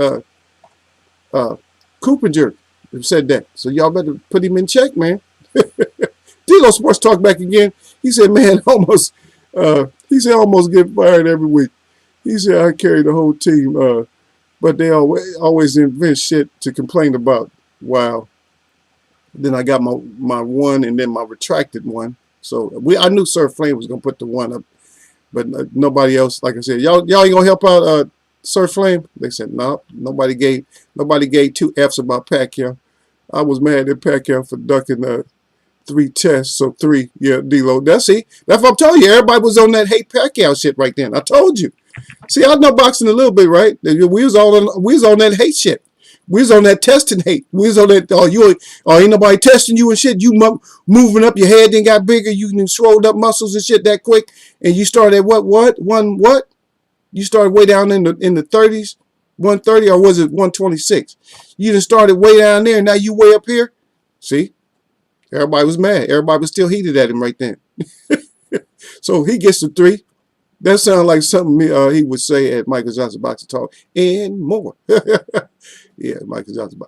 Coopinger said that. So y'all better put him in check, man. Dilo Sports Talk back again. He said, man, almost get fired every week. He said, I carry the whole team, but they always invent shit to complain about. Wow. Then I got my one and then my retracted one. So I knew Sir Flame was gonna put the one up, but nobody else. Like I said, y'all ain't gonna help out Sir Flame. They said no. Nobody gave 2 F's about Pacquiao. I was mad at Pacquiao for ducking 3 tests. So 3, yeah, D-Lo. That's what I'm telling you. Everybody was on that hate Pacquiao shit right then. I told you. See, I know boxing a little bit, right? We was on that hate shit. We was on that testing hate. We was on that, ain't nobody testing you and shit. You moving up, your head then got bigger. You swelled up muscles and shit that quick. And you started at what? You started way down in the 30s, 130, or was it 126? You just started way down there. Now you way up here. See? Everybody was mad. Everybody was still heated at him right then. So he gets the 3. That sounds like something he would say at Michael Johnson Boxing Talk and more. Yeah, Michael Johnson.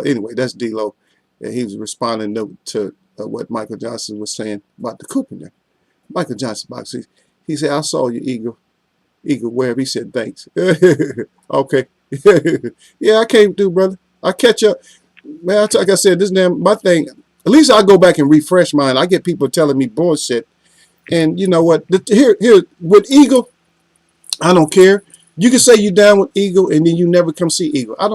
Anyway, that's D-Lo. And he was responding to what Michael Johnson was saying about the Cooper there. Michael Johnson Boxing. He said, I saw you, Eagle Webb. He said, thanks. Okay. Yeah, I came through, brother. I catch up. Man, like I said, my thing, at least I go back and refresh mine. I get people telling me bullshit. And you know what? Here, with Eagle, I don't care. You can say you down with Eagle and then you never come see Eagle. I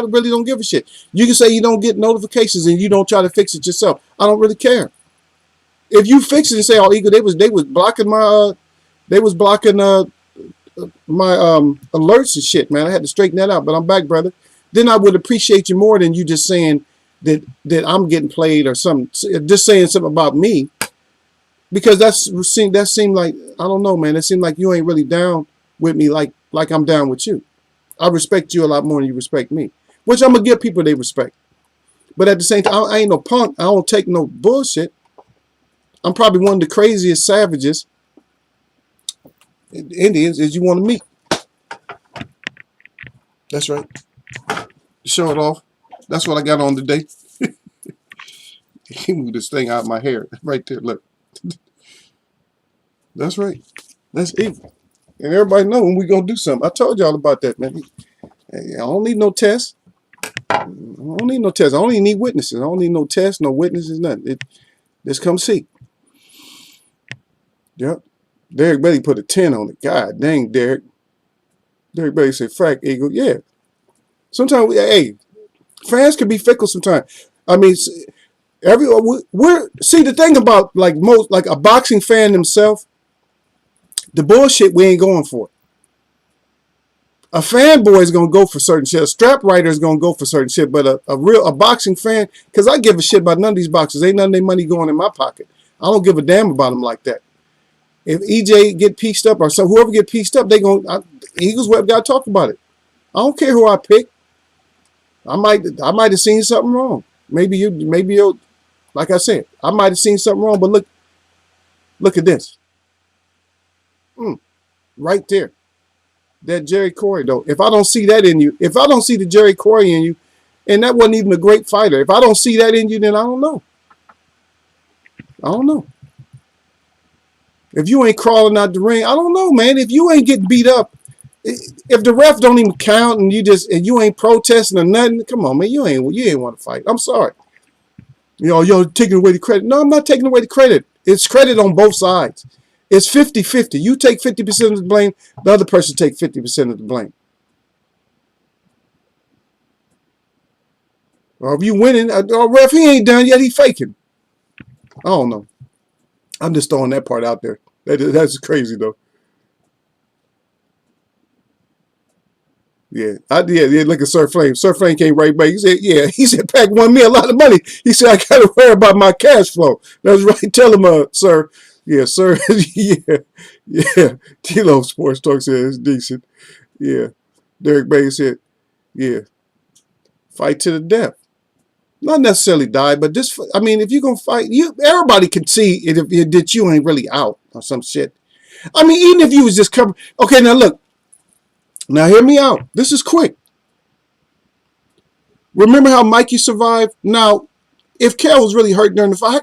really don't give a shit. You can say you don't get notifications and you don't try to fix it yourself. I don't really care. If you fix it and say, oh, Eagle, they was blocking my alerts and shit, man. I had to straighten that out, but I'm back, brother. Then I would appreciate you more than you just saying that I'm getting played or something, just saying something about me. Because that seemed like, I don't know, man. It seemed like you ain't really down with me like I'm down with you. I respect you a lot more than you respect me. Which I'm going to give people they respect. But at the same time, I ain't no punk. I don't take no bullshit. I'm probably one of the craziest savages Indians is you want to meet. That's right. Show it off. That's what I got on today. He moved this thing out of my hair. Right there, look. That's right. That's evil. And everybody know when we gonna do something. I told y'all about that, man. I don't need no tests. I don't need no tests. I only need witnesses. I don't need no tests, no witnesses, nothing. Just come see. Yep. Derek Bailey put a 10 on it. God dang, Derek. Derek Bailey said, "Frack Eagle." Yeah. Sometimes, hey, fans can be fickle sometimes. I mean, see the thing about like a boxing fan himself, the bullshit we ain't going for. A fanboy is gonna go for certain shit. A strap rider is gonna go for certain shit. But a boxing fan, because I give a shit about none of these boxers. Ain't none of their money going in my pocket. I don't give a damn about them like that. If EJ get pieced up or so whoever get pieced up, Eagles Web got to talk about it. I don't care who I pick. I might have seen something wrong. Maybe you'll, like I said, I might have seen something wrong. But look at this. Right there. That Jerry Corey, though. If I don't see that in you, if I don't see the Jerry Corey in you, and that wasn't even a great fighter, if I don't see that in you, then I don't know. I don't know. If you ain't crawling out the ring, I don't know, man. If you ain't getting beat up, if the ref don't even count and you ain't protesting or nothing, come on, man. You ain't want to fight. I'm sorry. You're taking away the credit. No, I'm not taking away the credit. It's credit on both sides. It's 50-50. You take 50% of the blame, the other person take 50% of the blame. Or if you winning, ref, he ain't done yet, he faking. I don't know. I'm just throwing that part out there. That's crazy, though. Yeah, look at Sir Flame. Sir Flame came right back. He said, Pac won me a lot of money. He said, I got to worry about my cash flow. That's right. Tell him, sir. Yeah, sir. yeah. T-Lo Sports Talk said it's decent. Yeah. Derek Bailey said, yeah, fight to the death. Not necessarily die, but if you're going to fight, everybody can see that you ain't really out. or some shit. I mean, even if you was just covered. Okay, now look. Now hear me out. This is quick. Remember how Mikey survived? Now, if Cal was really hurt during the fight, how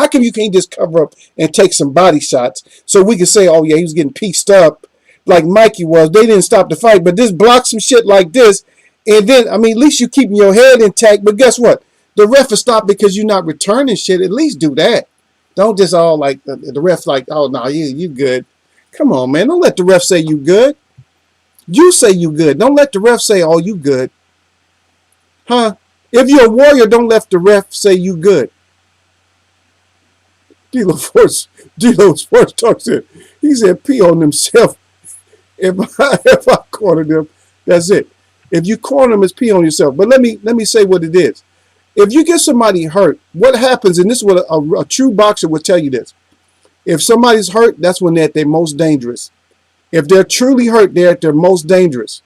come you can't just cover up and take some body shots so we can say, oh yeah, he was getting pieced up like Mikey was. They didn't stop the fight, but just block some shit like this, and then I mean, at least you keeping your head intact. But guess what? The ref will stop because you're not returning shit. At least do that. Don't just all like the ref like, oh no, you good. Come on, man. Don't let the ref say you good. You say you good. Don't let the ref say, oh, you good. Huh? If you're a warrior, don't let the ref say you good. D-Lo Sports talks it. He said pee on himself. If I corner them, that's it. If you corner them, it's pee on yourself. But let me say what it is. If you get somebody hurt, what happens, and this is what a true boxer would tell you this. If somebody's hurt, that's when they're at their most dangerous. If they're truly hurt, they're at their most dangerous.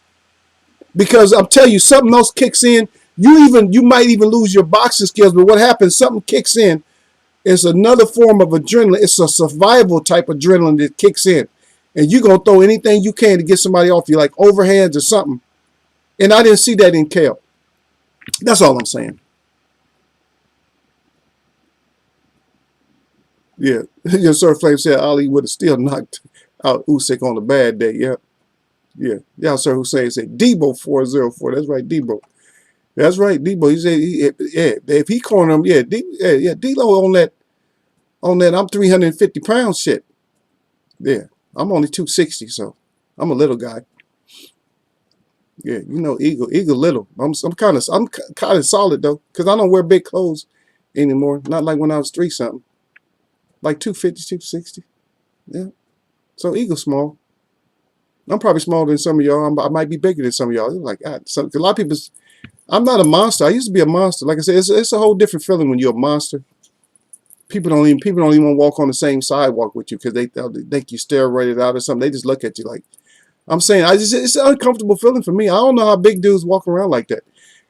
Because I'm telling you, something else kicks in. You might even lose your boxing skills, but what happens, something kicks in. It's another form of adrenaline. It's a survival type of adrenaline that kicks in. And you're going to throw anything you can to get somebody off you, like overhands or something. And I didn't see that in Kale. That's all I'm saying. Yeah. Your Sir Flame said Ali would have still knocked out Usyk on a bad day. Yeah. Yeah. Yeah, Sir Hussein said Debo 404. That's right, Debo. That's right, Debo. He said, if he corner him, D-Lo on that, I'm 350 pounds shit. Yeah, I'm only 260, so I'm a little guy. Yeah, you know, Eagle little. I'm kind of solid though, cause I don't wear big clothes anymore. Not like when I was 3-something, like 250, 260. Yeah, so Eagle small. I'm probably smaller than some of y'all. I might be bigger than some of y'all. Like a lot of people. I'm not a monster. I used to be a monster. Like I said, it's a whole different feeling when you're a monster. People don't even want to walk on the same sidewalk with you because they think you steroided out or something. They just look at you like. I'm saying, it's an uncomfortable feeling for me. I don't know how big dudes walk around like that,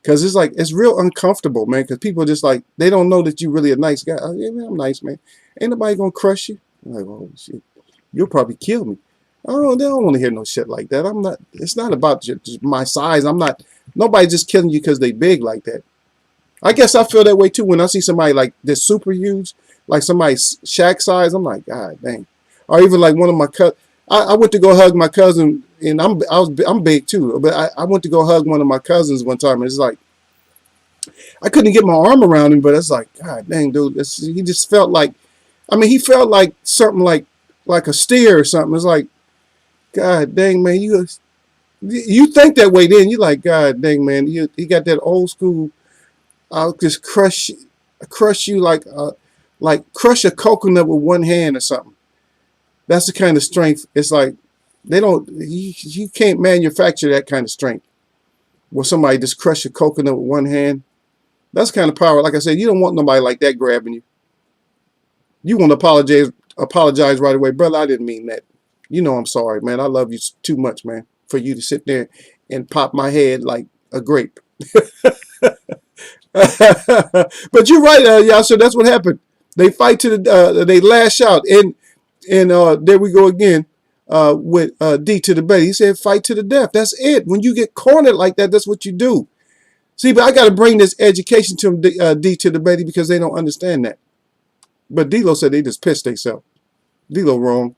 because it's real uncomfortable, man. Because people just like, they don't know that you're really a nice guy. Oh, yeah, man, I'm nice, man. Ain't nobody gonna crush you. I'm like, oh shit, you'll probably kill me. Oh, they don't want to hear no shit like that. I'm not. It's not about just my size. I'm not. Nobody just killing you because they big like that. I guess I feel that way too when I see somebody like this super huge, like somebody Shaq size. I'm like, God dang. Or even like one of my cousins. I went to go hug my cousin, and I'm big too. But I went to go hug one of my cousins one time, and it's like I couldn't get my arm around him. But it's like, God dang, dude. He just felt like, I mean, he felt like something like a steer or something. It's like, God dang, man, you think that way then. You like, God dang, man, he got that old school, I'll just crush you like crush a coconut with one hand or something. That's the kind of strength. It's like you can't manufacture that kind of strength where somebody just crush a coconut with one hand. That's the kind of power. Like I said, you don't want nobody like that grabbing you. You want to apologize right away. Brother, I didn't mean that. You know I'm sorry, man. I love you too much, man, for you to sit there and pop my head like a grape. But you're right, Yasser. That's what happened. They fight to they lash out, and there we go again with D to the Betty. He said, "Fight to the death." That's it. When you get cornered like that, that's what you do. See, but I got to bring this education to them, D to the Betty, because they don't understand that. But D-Lo said they just pissed themselves. D-Lo wrong.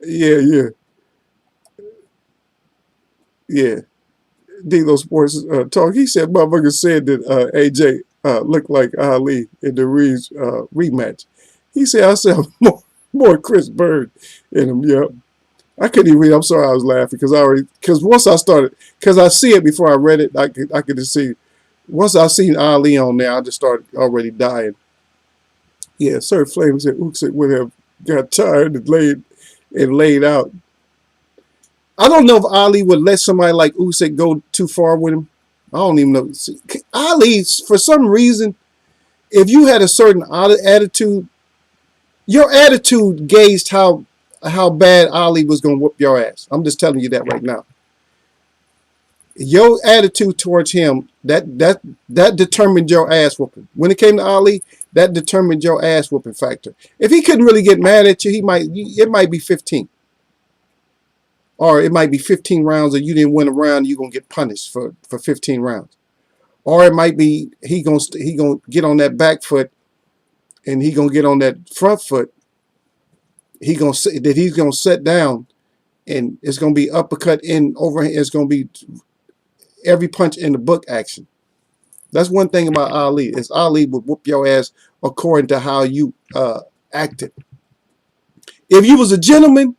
Yeah. D-Lo Sports Talk. He said, motherfucker said that AJ looked like Ali in the rematch. He said, I said more Chris Bird in him. Yeah. I couldn't even read. I'm sorry I was laughing because once I started, because I see it before I read it, I could just see. Once I seen Ali on there, I just started already dying. Yeah, Sir Flame said Usyk would have got tired and laid out. I don't know if Ali would let somebody like Usyk go too far with him. I don't even know. See, Ali, for some reason, if you had a certain attitude, your attitude gauged how bad Ali was going to whoop your ass. I'm just telling you that right now. Your attitude towards him, that determined your ass whooping. When it came to Ali, That determined your ass whooping factor. If he couldn't really get mad at you, it might be 15. Or it might be 15 rounds and you didn't win a round, you're gonna get punished for 15 rounds. Or it might be he gonna get on that back foot and he gonna get on that front foot. He's gonna sit down and it's gonna be uppercut in overhand. It's gonna be every punch in the book action. That's one thing about Ali, is Ali would whoop your ass according to how you acted. If you was a gentleman,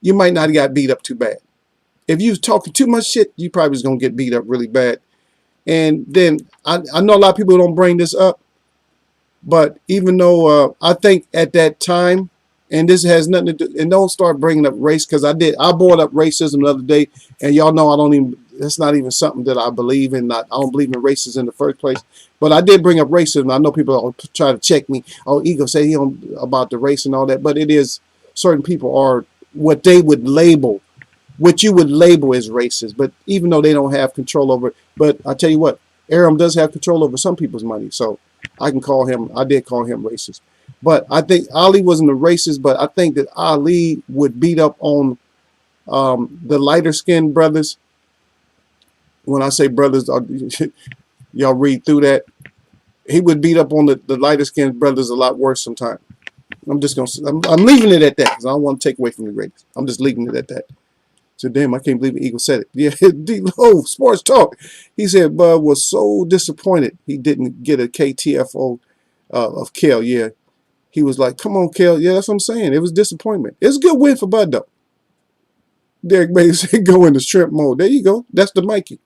you might not have got beat up too bad. If you was talking too much shit, you probably was gonna get beat up really bad. And then I know a lot of people don't bring this up, but even though I think at that time, and this has nothing to do, and don't start bringing up race, because I brought up racism the other day, and y'all know I don't even, it's not even something that I believe in. I don't believe in racism in the first place, but I did bring up racism. I know people try to check me. Oh, Ego say he don't about the race and all that, but it is, certain people are what they would label, what you would label as racist, but even though they don't have control over it. But I tell you what, Aram does have control over some people's money, so I did call him racist. But I think Ali wasn't a racist, but I think that Ali would beat up on the lighter skinned brothers. When I say brothers, y'all read through that. He would beat up on the lighter skinned brothers a lot worse sometimes. I'm leaving it at that because I don't want to take away from the greatness. I'm just leaving it at that. So damn, I can't believe the Eagle said it. Yeah, D-Lo, Sports Talk. He said Bud was so disappointed he didn't get a KTFO of Kel. Yeah, he was like, come on, Kel. Yeah, that's what I'm saying. It was disappointment. It's a good win for Bud, though. Derek Bailey said go into shrimp mode. There you go. That's the Mikey.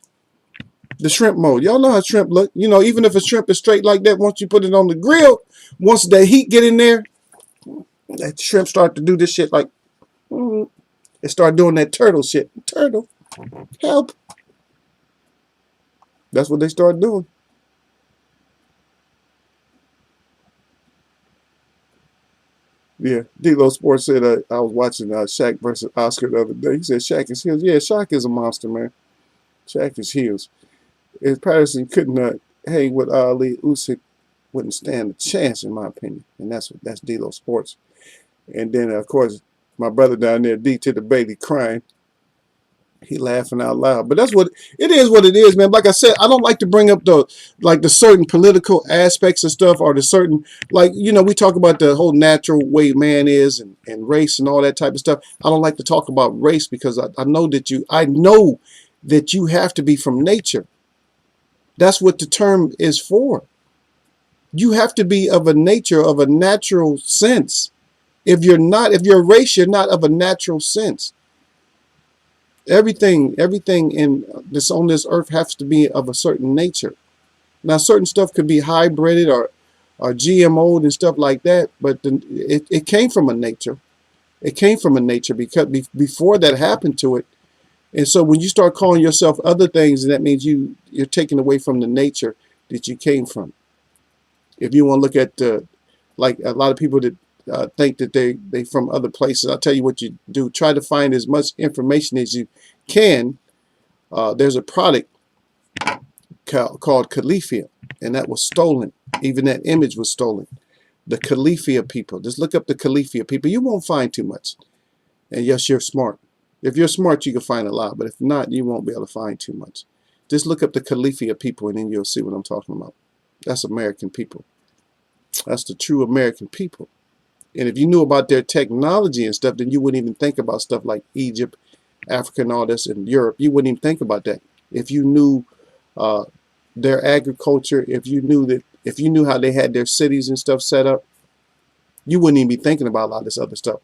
The shrimp mode. Y'all know how shrimp look. You know, even if a shrimp is straight like that, once you put it on the grill, once the heat get in there, that shrimp start to do this shit like, it start doing that turtle shit. Turtle, help. That's what they start doing. Yeah, D-Lo Sports said I was watching Shaq versus Oscar the other day. He said Shaq is heels. Yeah, Shaq is a monster, man. Shaq is heels. If Patterson couldn't hang with Ali, Usyk wouldn't stand a chance, in my opinion. And that's D-Lo Sports. And then, of course, my brother down there, D to the baby, crying. He laughing out loud. But that's what it is, man. Like I said, I don't like to bring up the certain political aspects of stuff, or the certain, like, you know, we talk about the whole natural way man is and race and all that type of stuff. I don't like to talk about race because I know that you have to be from nature. That's what the term is for. You have to be of a nature, of a natural sense. If you're a race, you're not of a natural sense. Everything in this on this earth has to be of a certain nature. Now, certain stuff could be hybrided or GMO'd and stuff like that, but it came from a nature. It came from a nature because before that happened to it. And so when you start calling yourself other things, that means you're taking away from the nature that you came from. If you want to look at like a lot of people that think that they from other places, I'll tell you what you do. Try to find as much information as you can. There's a product called Califia, and that was stolen. Even that image was stolen. The Califia people. Just look up the Califia people. You won't find too much. And yes, you're smart. If you're smart, you can find a lot. But if not, you won't be able to find too much. Just look up the Califia people, and then you'll see what I'm talking about. That's American people. That's the true American people. And if you knew about their technology and stuff, then you wouldn't even think about stuff like Egypt, Africa, and all this, and Europe. You wouldn't even think about that. If you knew their agriculture, if you knew how they had their cities and stuff set up, you wouldn't even be thinking about a lot of this other stuff.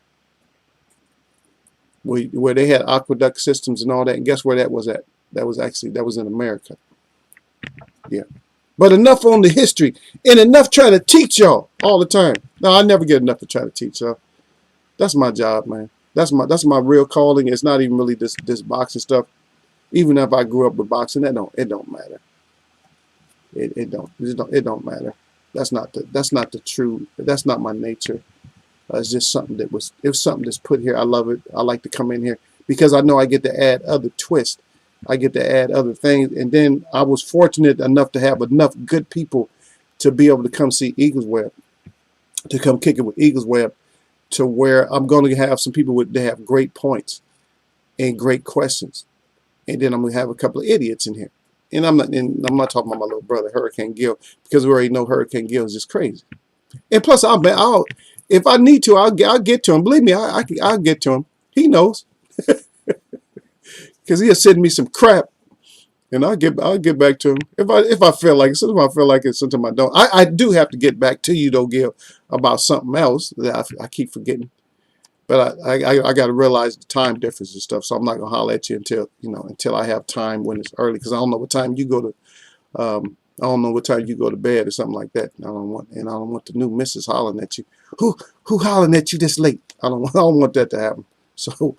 Where they had aqueduct systems and all that. And guess where that was at? That was in America. Yeah. But enough on the history, and enough trying to teach y'all all the time. No, I never get enough to try to teach y'all. That's my job, man. That's my real calling. It's not even really this boxing stuff. Even if I grew up with boxing, it don't matter. It don't matter. That's not the true. That's not my nature. It's just something it was something that's put here. I love it. I like to come in here because I know I get to add other twists. I get to add other things. And then I was fortunate enough to have enough good people to be able to come see Eagles Web, to come kick it with Eagles Web, to where I'm going to have some people that have great points and great questions, and then I'm going to have a couple of idiots in here. And I'm not talking about my little brother Hurricane Gil, because we already know Hurricane Gil is just crazy. And plus, I'll if I need to, I'll get to him. Believe me, I'll get to him. He knows, because he'll send me some crap, and I'll get back to him if I feel like it. Sometimes I feel like it. Sometimes I don't. I do have to get back to you though, Gil, about something else that I keep forgetting. But I got to realize the time difference and stuff. So I'm not gonna holler at you until I have time when it's early, because I don't know what time you go to. I don't know what time you go to bed or something like that. I don't want the new missus hollering at you. Who hollering at you this late? I don't want that to happen. So,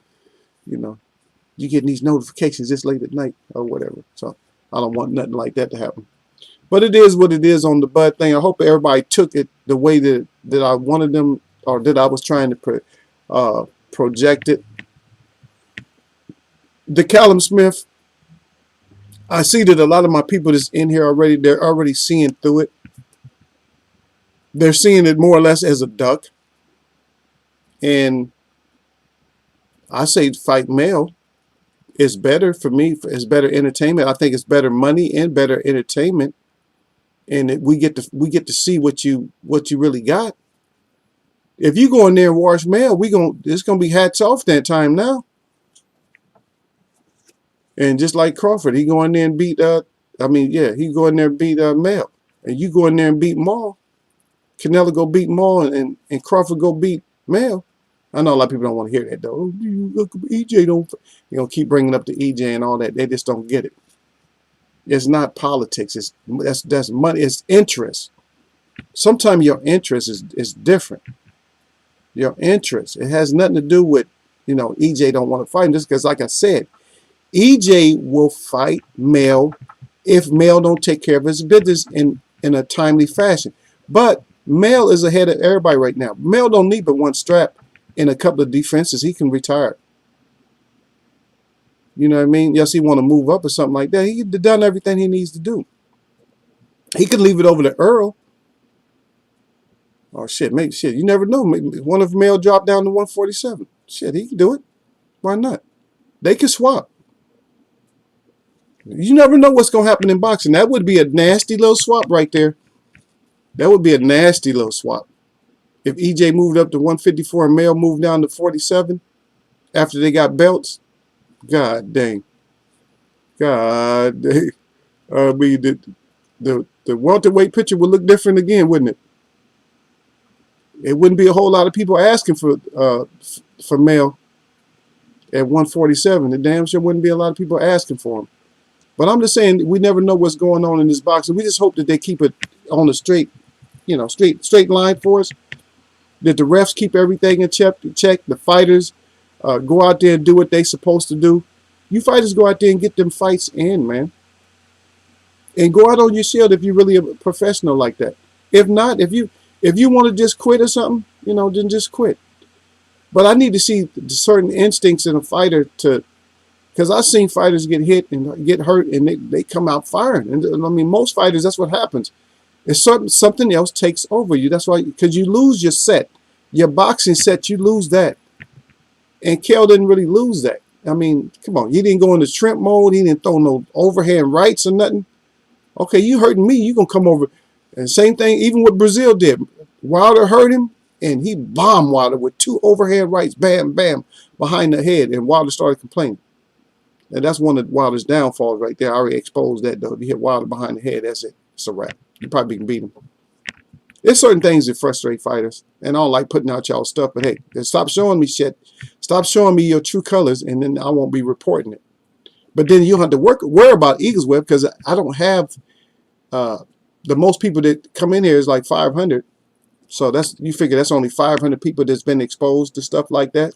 you getting these notifications this late at night or whatever. So I don't want nothing like that to happen. But it is what it is on the bud thing. I hope everybody took it the way that I wanted them, or that I was trying to project it. The Callum Smith, I see that a lot of my people that's in here already, they're already seeing through it. They're seeing it more or less as a duck. And I say fight male is better for me. It's better entertainment. I think it's better money and better entertainment. And we get to see what you really got. If you go in there and wash male, it's gonna be hats off that time now. And just like Crawford, he go in there and beat he go in there and beat Mel. And you go in there and beat Maul. Canelo go beat Maul, and Crawford go beat Mel. I know a lot of people don't want to hear that though. EJ don't keep bringing up the EJ and all that. They just don't get it. It's not politics. That's money. It's interest. Sometimes your interest is different. Your interest. It has nothing to do with EJ don't want to fight him, just because, like I said, EJ will fight Mel if Mel don't take care of his business in a timely fashion. But Mel is ahead of everybody right now. Mel don't need but one strap and a couple of defenses. He can retire. You know what I mean? Yes, he want to move up or something like that. He done everything he needs to do. He could leave it over to Earl. Oh shit, maybe shit. You never know. Maybe one of Mel drop down to 147. Shit, he can do it. Why not? They can swap. You never know what's going to happen in boxing. That would be a nasty little swap right there. That would be a nasty little swap. If EJ moved up to 154 and Mel moved down to 47 after they got belts, God dang. God dang. I mean, the welterweight picture would look different again, wouldn't it? It wouldn't be a whole lot of people asking for Mel at 147. The damn sure wouldn't be a lot of people asking for him. But I'm just saying, we never know what's going on in this boxing. We just hope that they keep it on the straight line for us. That the refs keep everything in check. The fighters go out there and do what they're supposed to do. You fighters go out there and get them fights in, man. And go out on your shield if you're really a professional like that. If not, if you want to just quit or something, then just quit. But I need to see certain instincts in a fighter because I've seen fighters get hit and get hurt and they come out firing. And I mean, most fighters, that's what happens. It's something else takes over you. That's why, because you lose your set, your boxing set, you lose that. And Kel didn't really lose that. I mean, come on, he didn't go into shrimp mode. He didn't throw no overhand rights or nothing. Okay, you hurting me, you gonna come over. And same thing, even what Brazil did. Wilder hurt him, and he bombed Wilder with 2 overhand rights, bam, bam, behind the head, and Wilder started complaining. And that's one of Wilder's downfalls right there. I already exposed that, though. If you hit Wilder behind the head, that's it. It's a wrap. You probably can beat him. There's certain things that frustrate fighters, and I don't like putting out y'all stuff, but hey, stop showing me shit. Stop showing me your true colors, and then I won't be reporting it. But then you don't have to worry about Eagles Web, because I don't have the most people that come in here is like 500. So you figure that's only 500 people that's been exposed to stuff like that.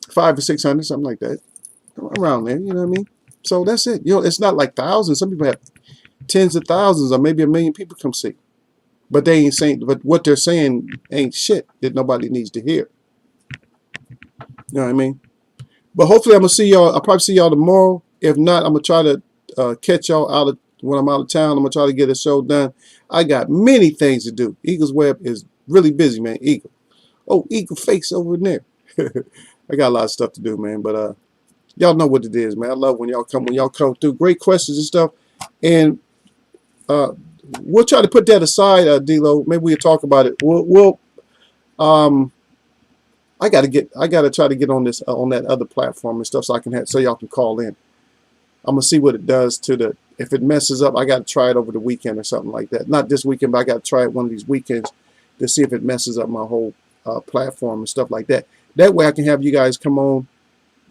500 or 600, something like that. Around there, you know what I mean? So that's it. It's not like thousands. Some people have tens of thousands or maybe 1 million people come see. But they ain't saying, but what they're saying ain't shit that nobody needs to hear. You know what I mean? But hopefully I'm gonna see y'all. I'll probably see y'all tomorrow. If not, I'm gonna try to catch y'all When I'm out of town, I'm gonna try to get a show done. I got many things to do. Eagle's Web is really busy, man. Eagle. Oh, Eagle face over there. I got a lot of stuff to do, man. But y'all know what it is, man. I love when y'all come through. Great questions and stuff. And uh, we'll try to put that aside, D-Lo. Maybe we'll talk about it. Um, I gotta try to get on this on that other platform and stuff so I can have so y'all can call in. I'm gonna see what it does to the. If it messes up, I gotta try it over the weekend or something like that. Not this weekend, but I gotta try it one of these weekends to see if it messes up my whole platform and stuff like that. That way, I can have you guys come on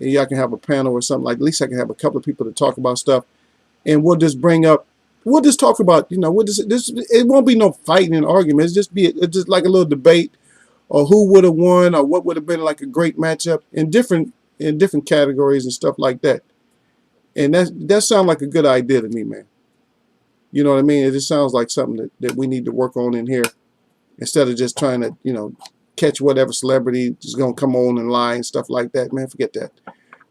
and y'all can have a panel or something like. At least I can have a couple of people to talk about stuff, and we'll just bring up. We'll just talk about. We'll just this. It won't be no fighting and arguments. It's just like a little debate or who would have won or what would have been like a great matchup in different categories and stuff like that. And that sounds like a good idea to me, man. You know what I mean? It just sounds like something that we need to work on in here instead of just trying to, catch whatever celebrity is going to come on and lie and stuff like that. Man, forget that.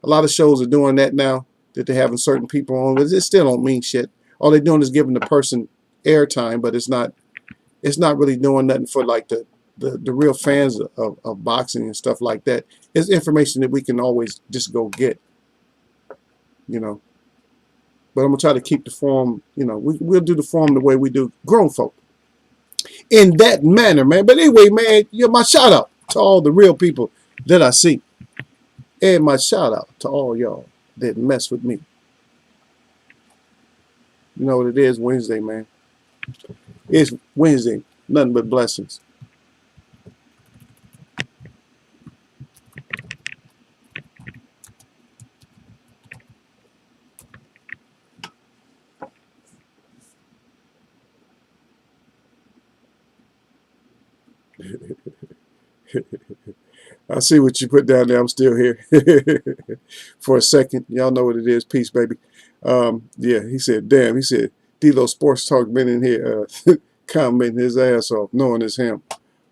A lot of shows are doing that now, that they're having certain people on, but it still don't mean shit. All they're doing is giving the person airtime, but it's not really doing nothing for like the real fans of boxing and stuff like that. It's information that we can always just go get. But I'm gonna try to keep the form, we'll do the form the way we do grown folk. In that manner, man. But anyway, man, my shout out to all the real people that I see. And my shout out to all y'all that mess with me. You know what it is, Wednesday, man. It's Wednesday, nothing but blessings. I see what you put down there. I'm still here for a second. Y'all know what it is. Peace, baby. Yeah, he said, damn. He said, D-Lo Sports Talk been in here commenting his ass off, knowing it's him.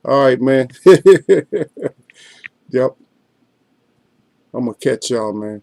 All right, man. Yep. I'm going to catch y'all, man.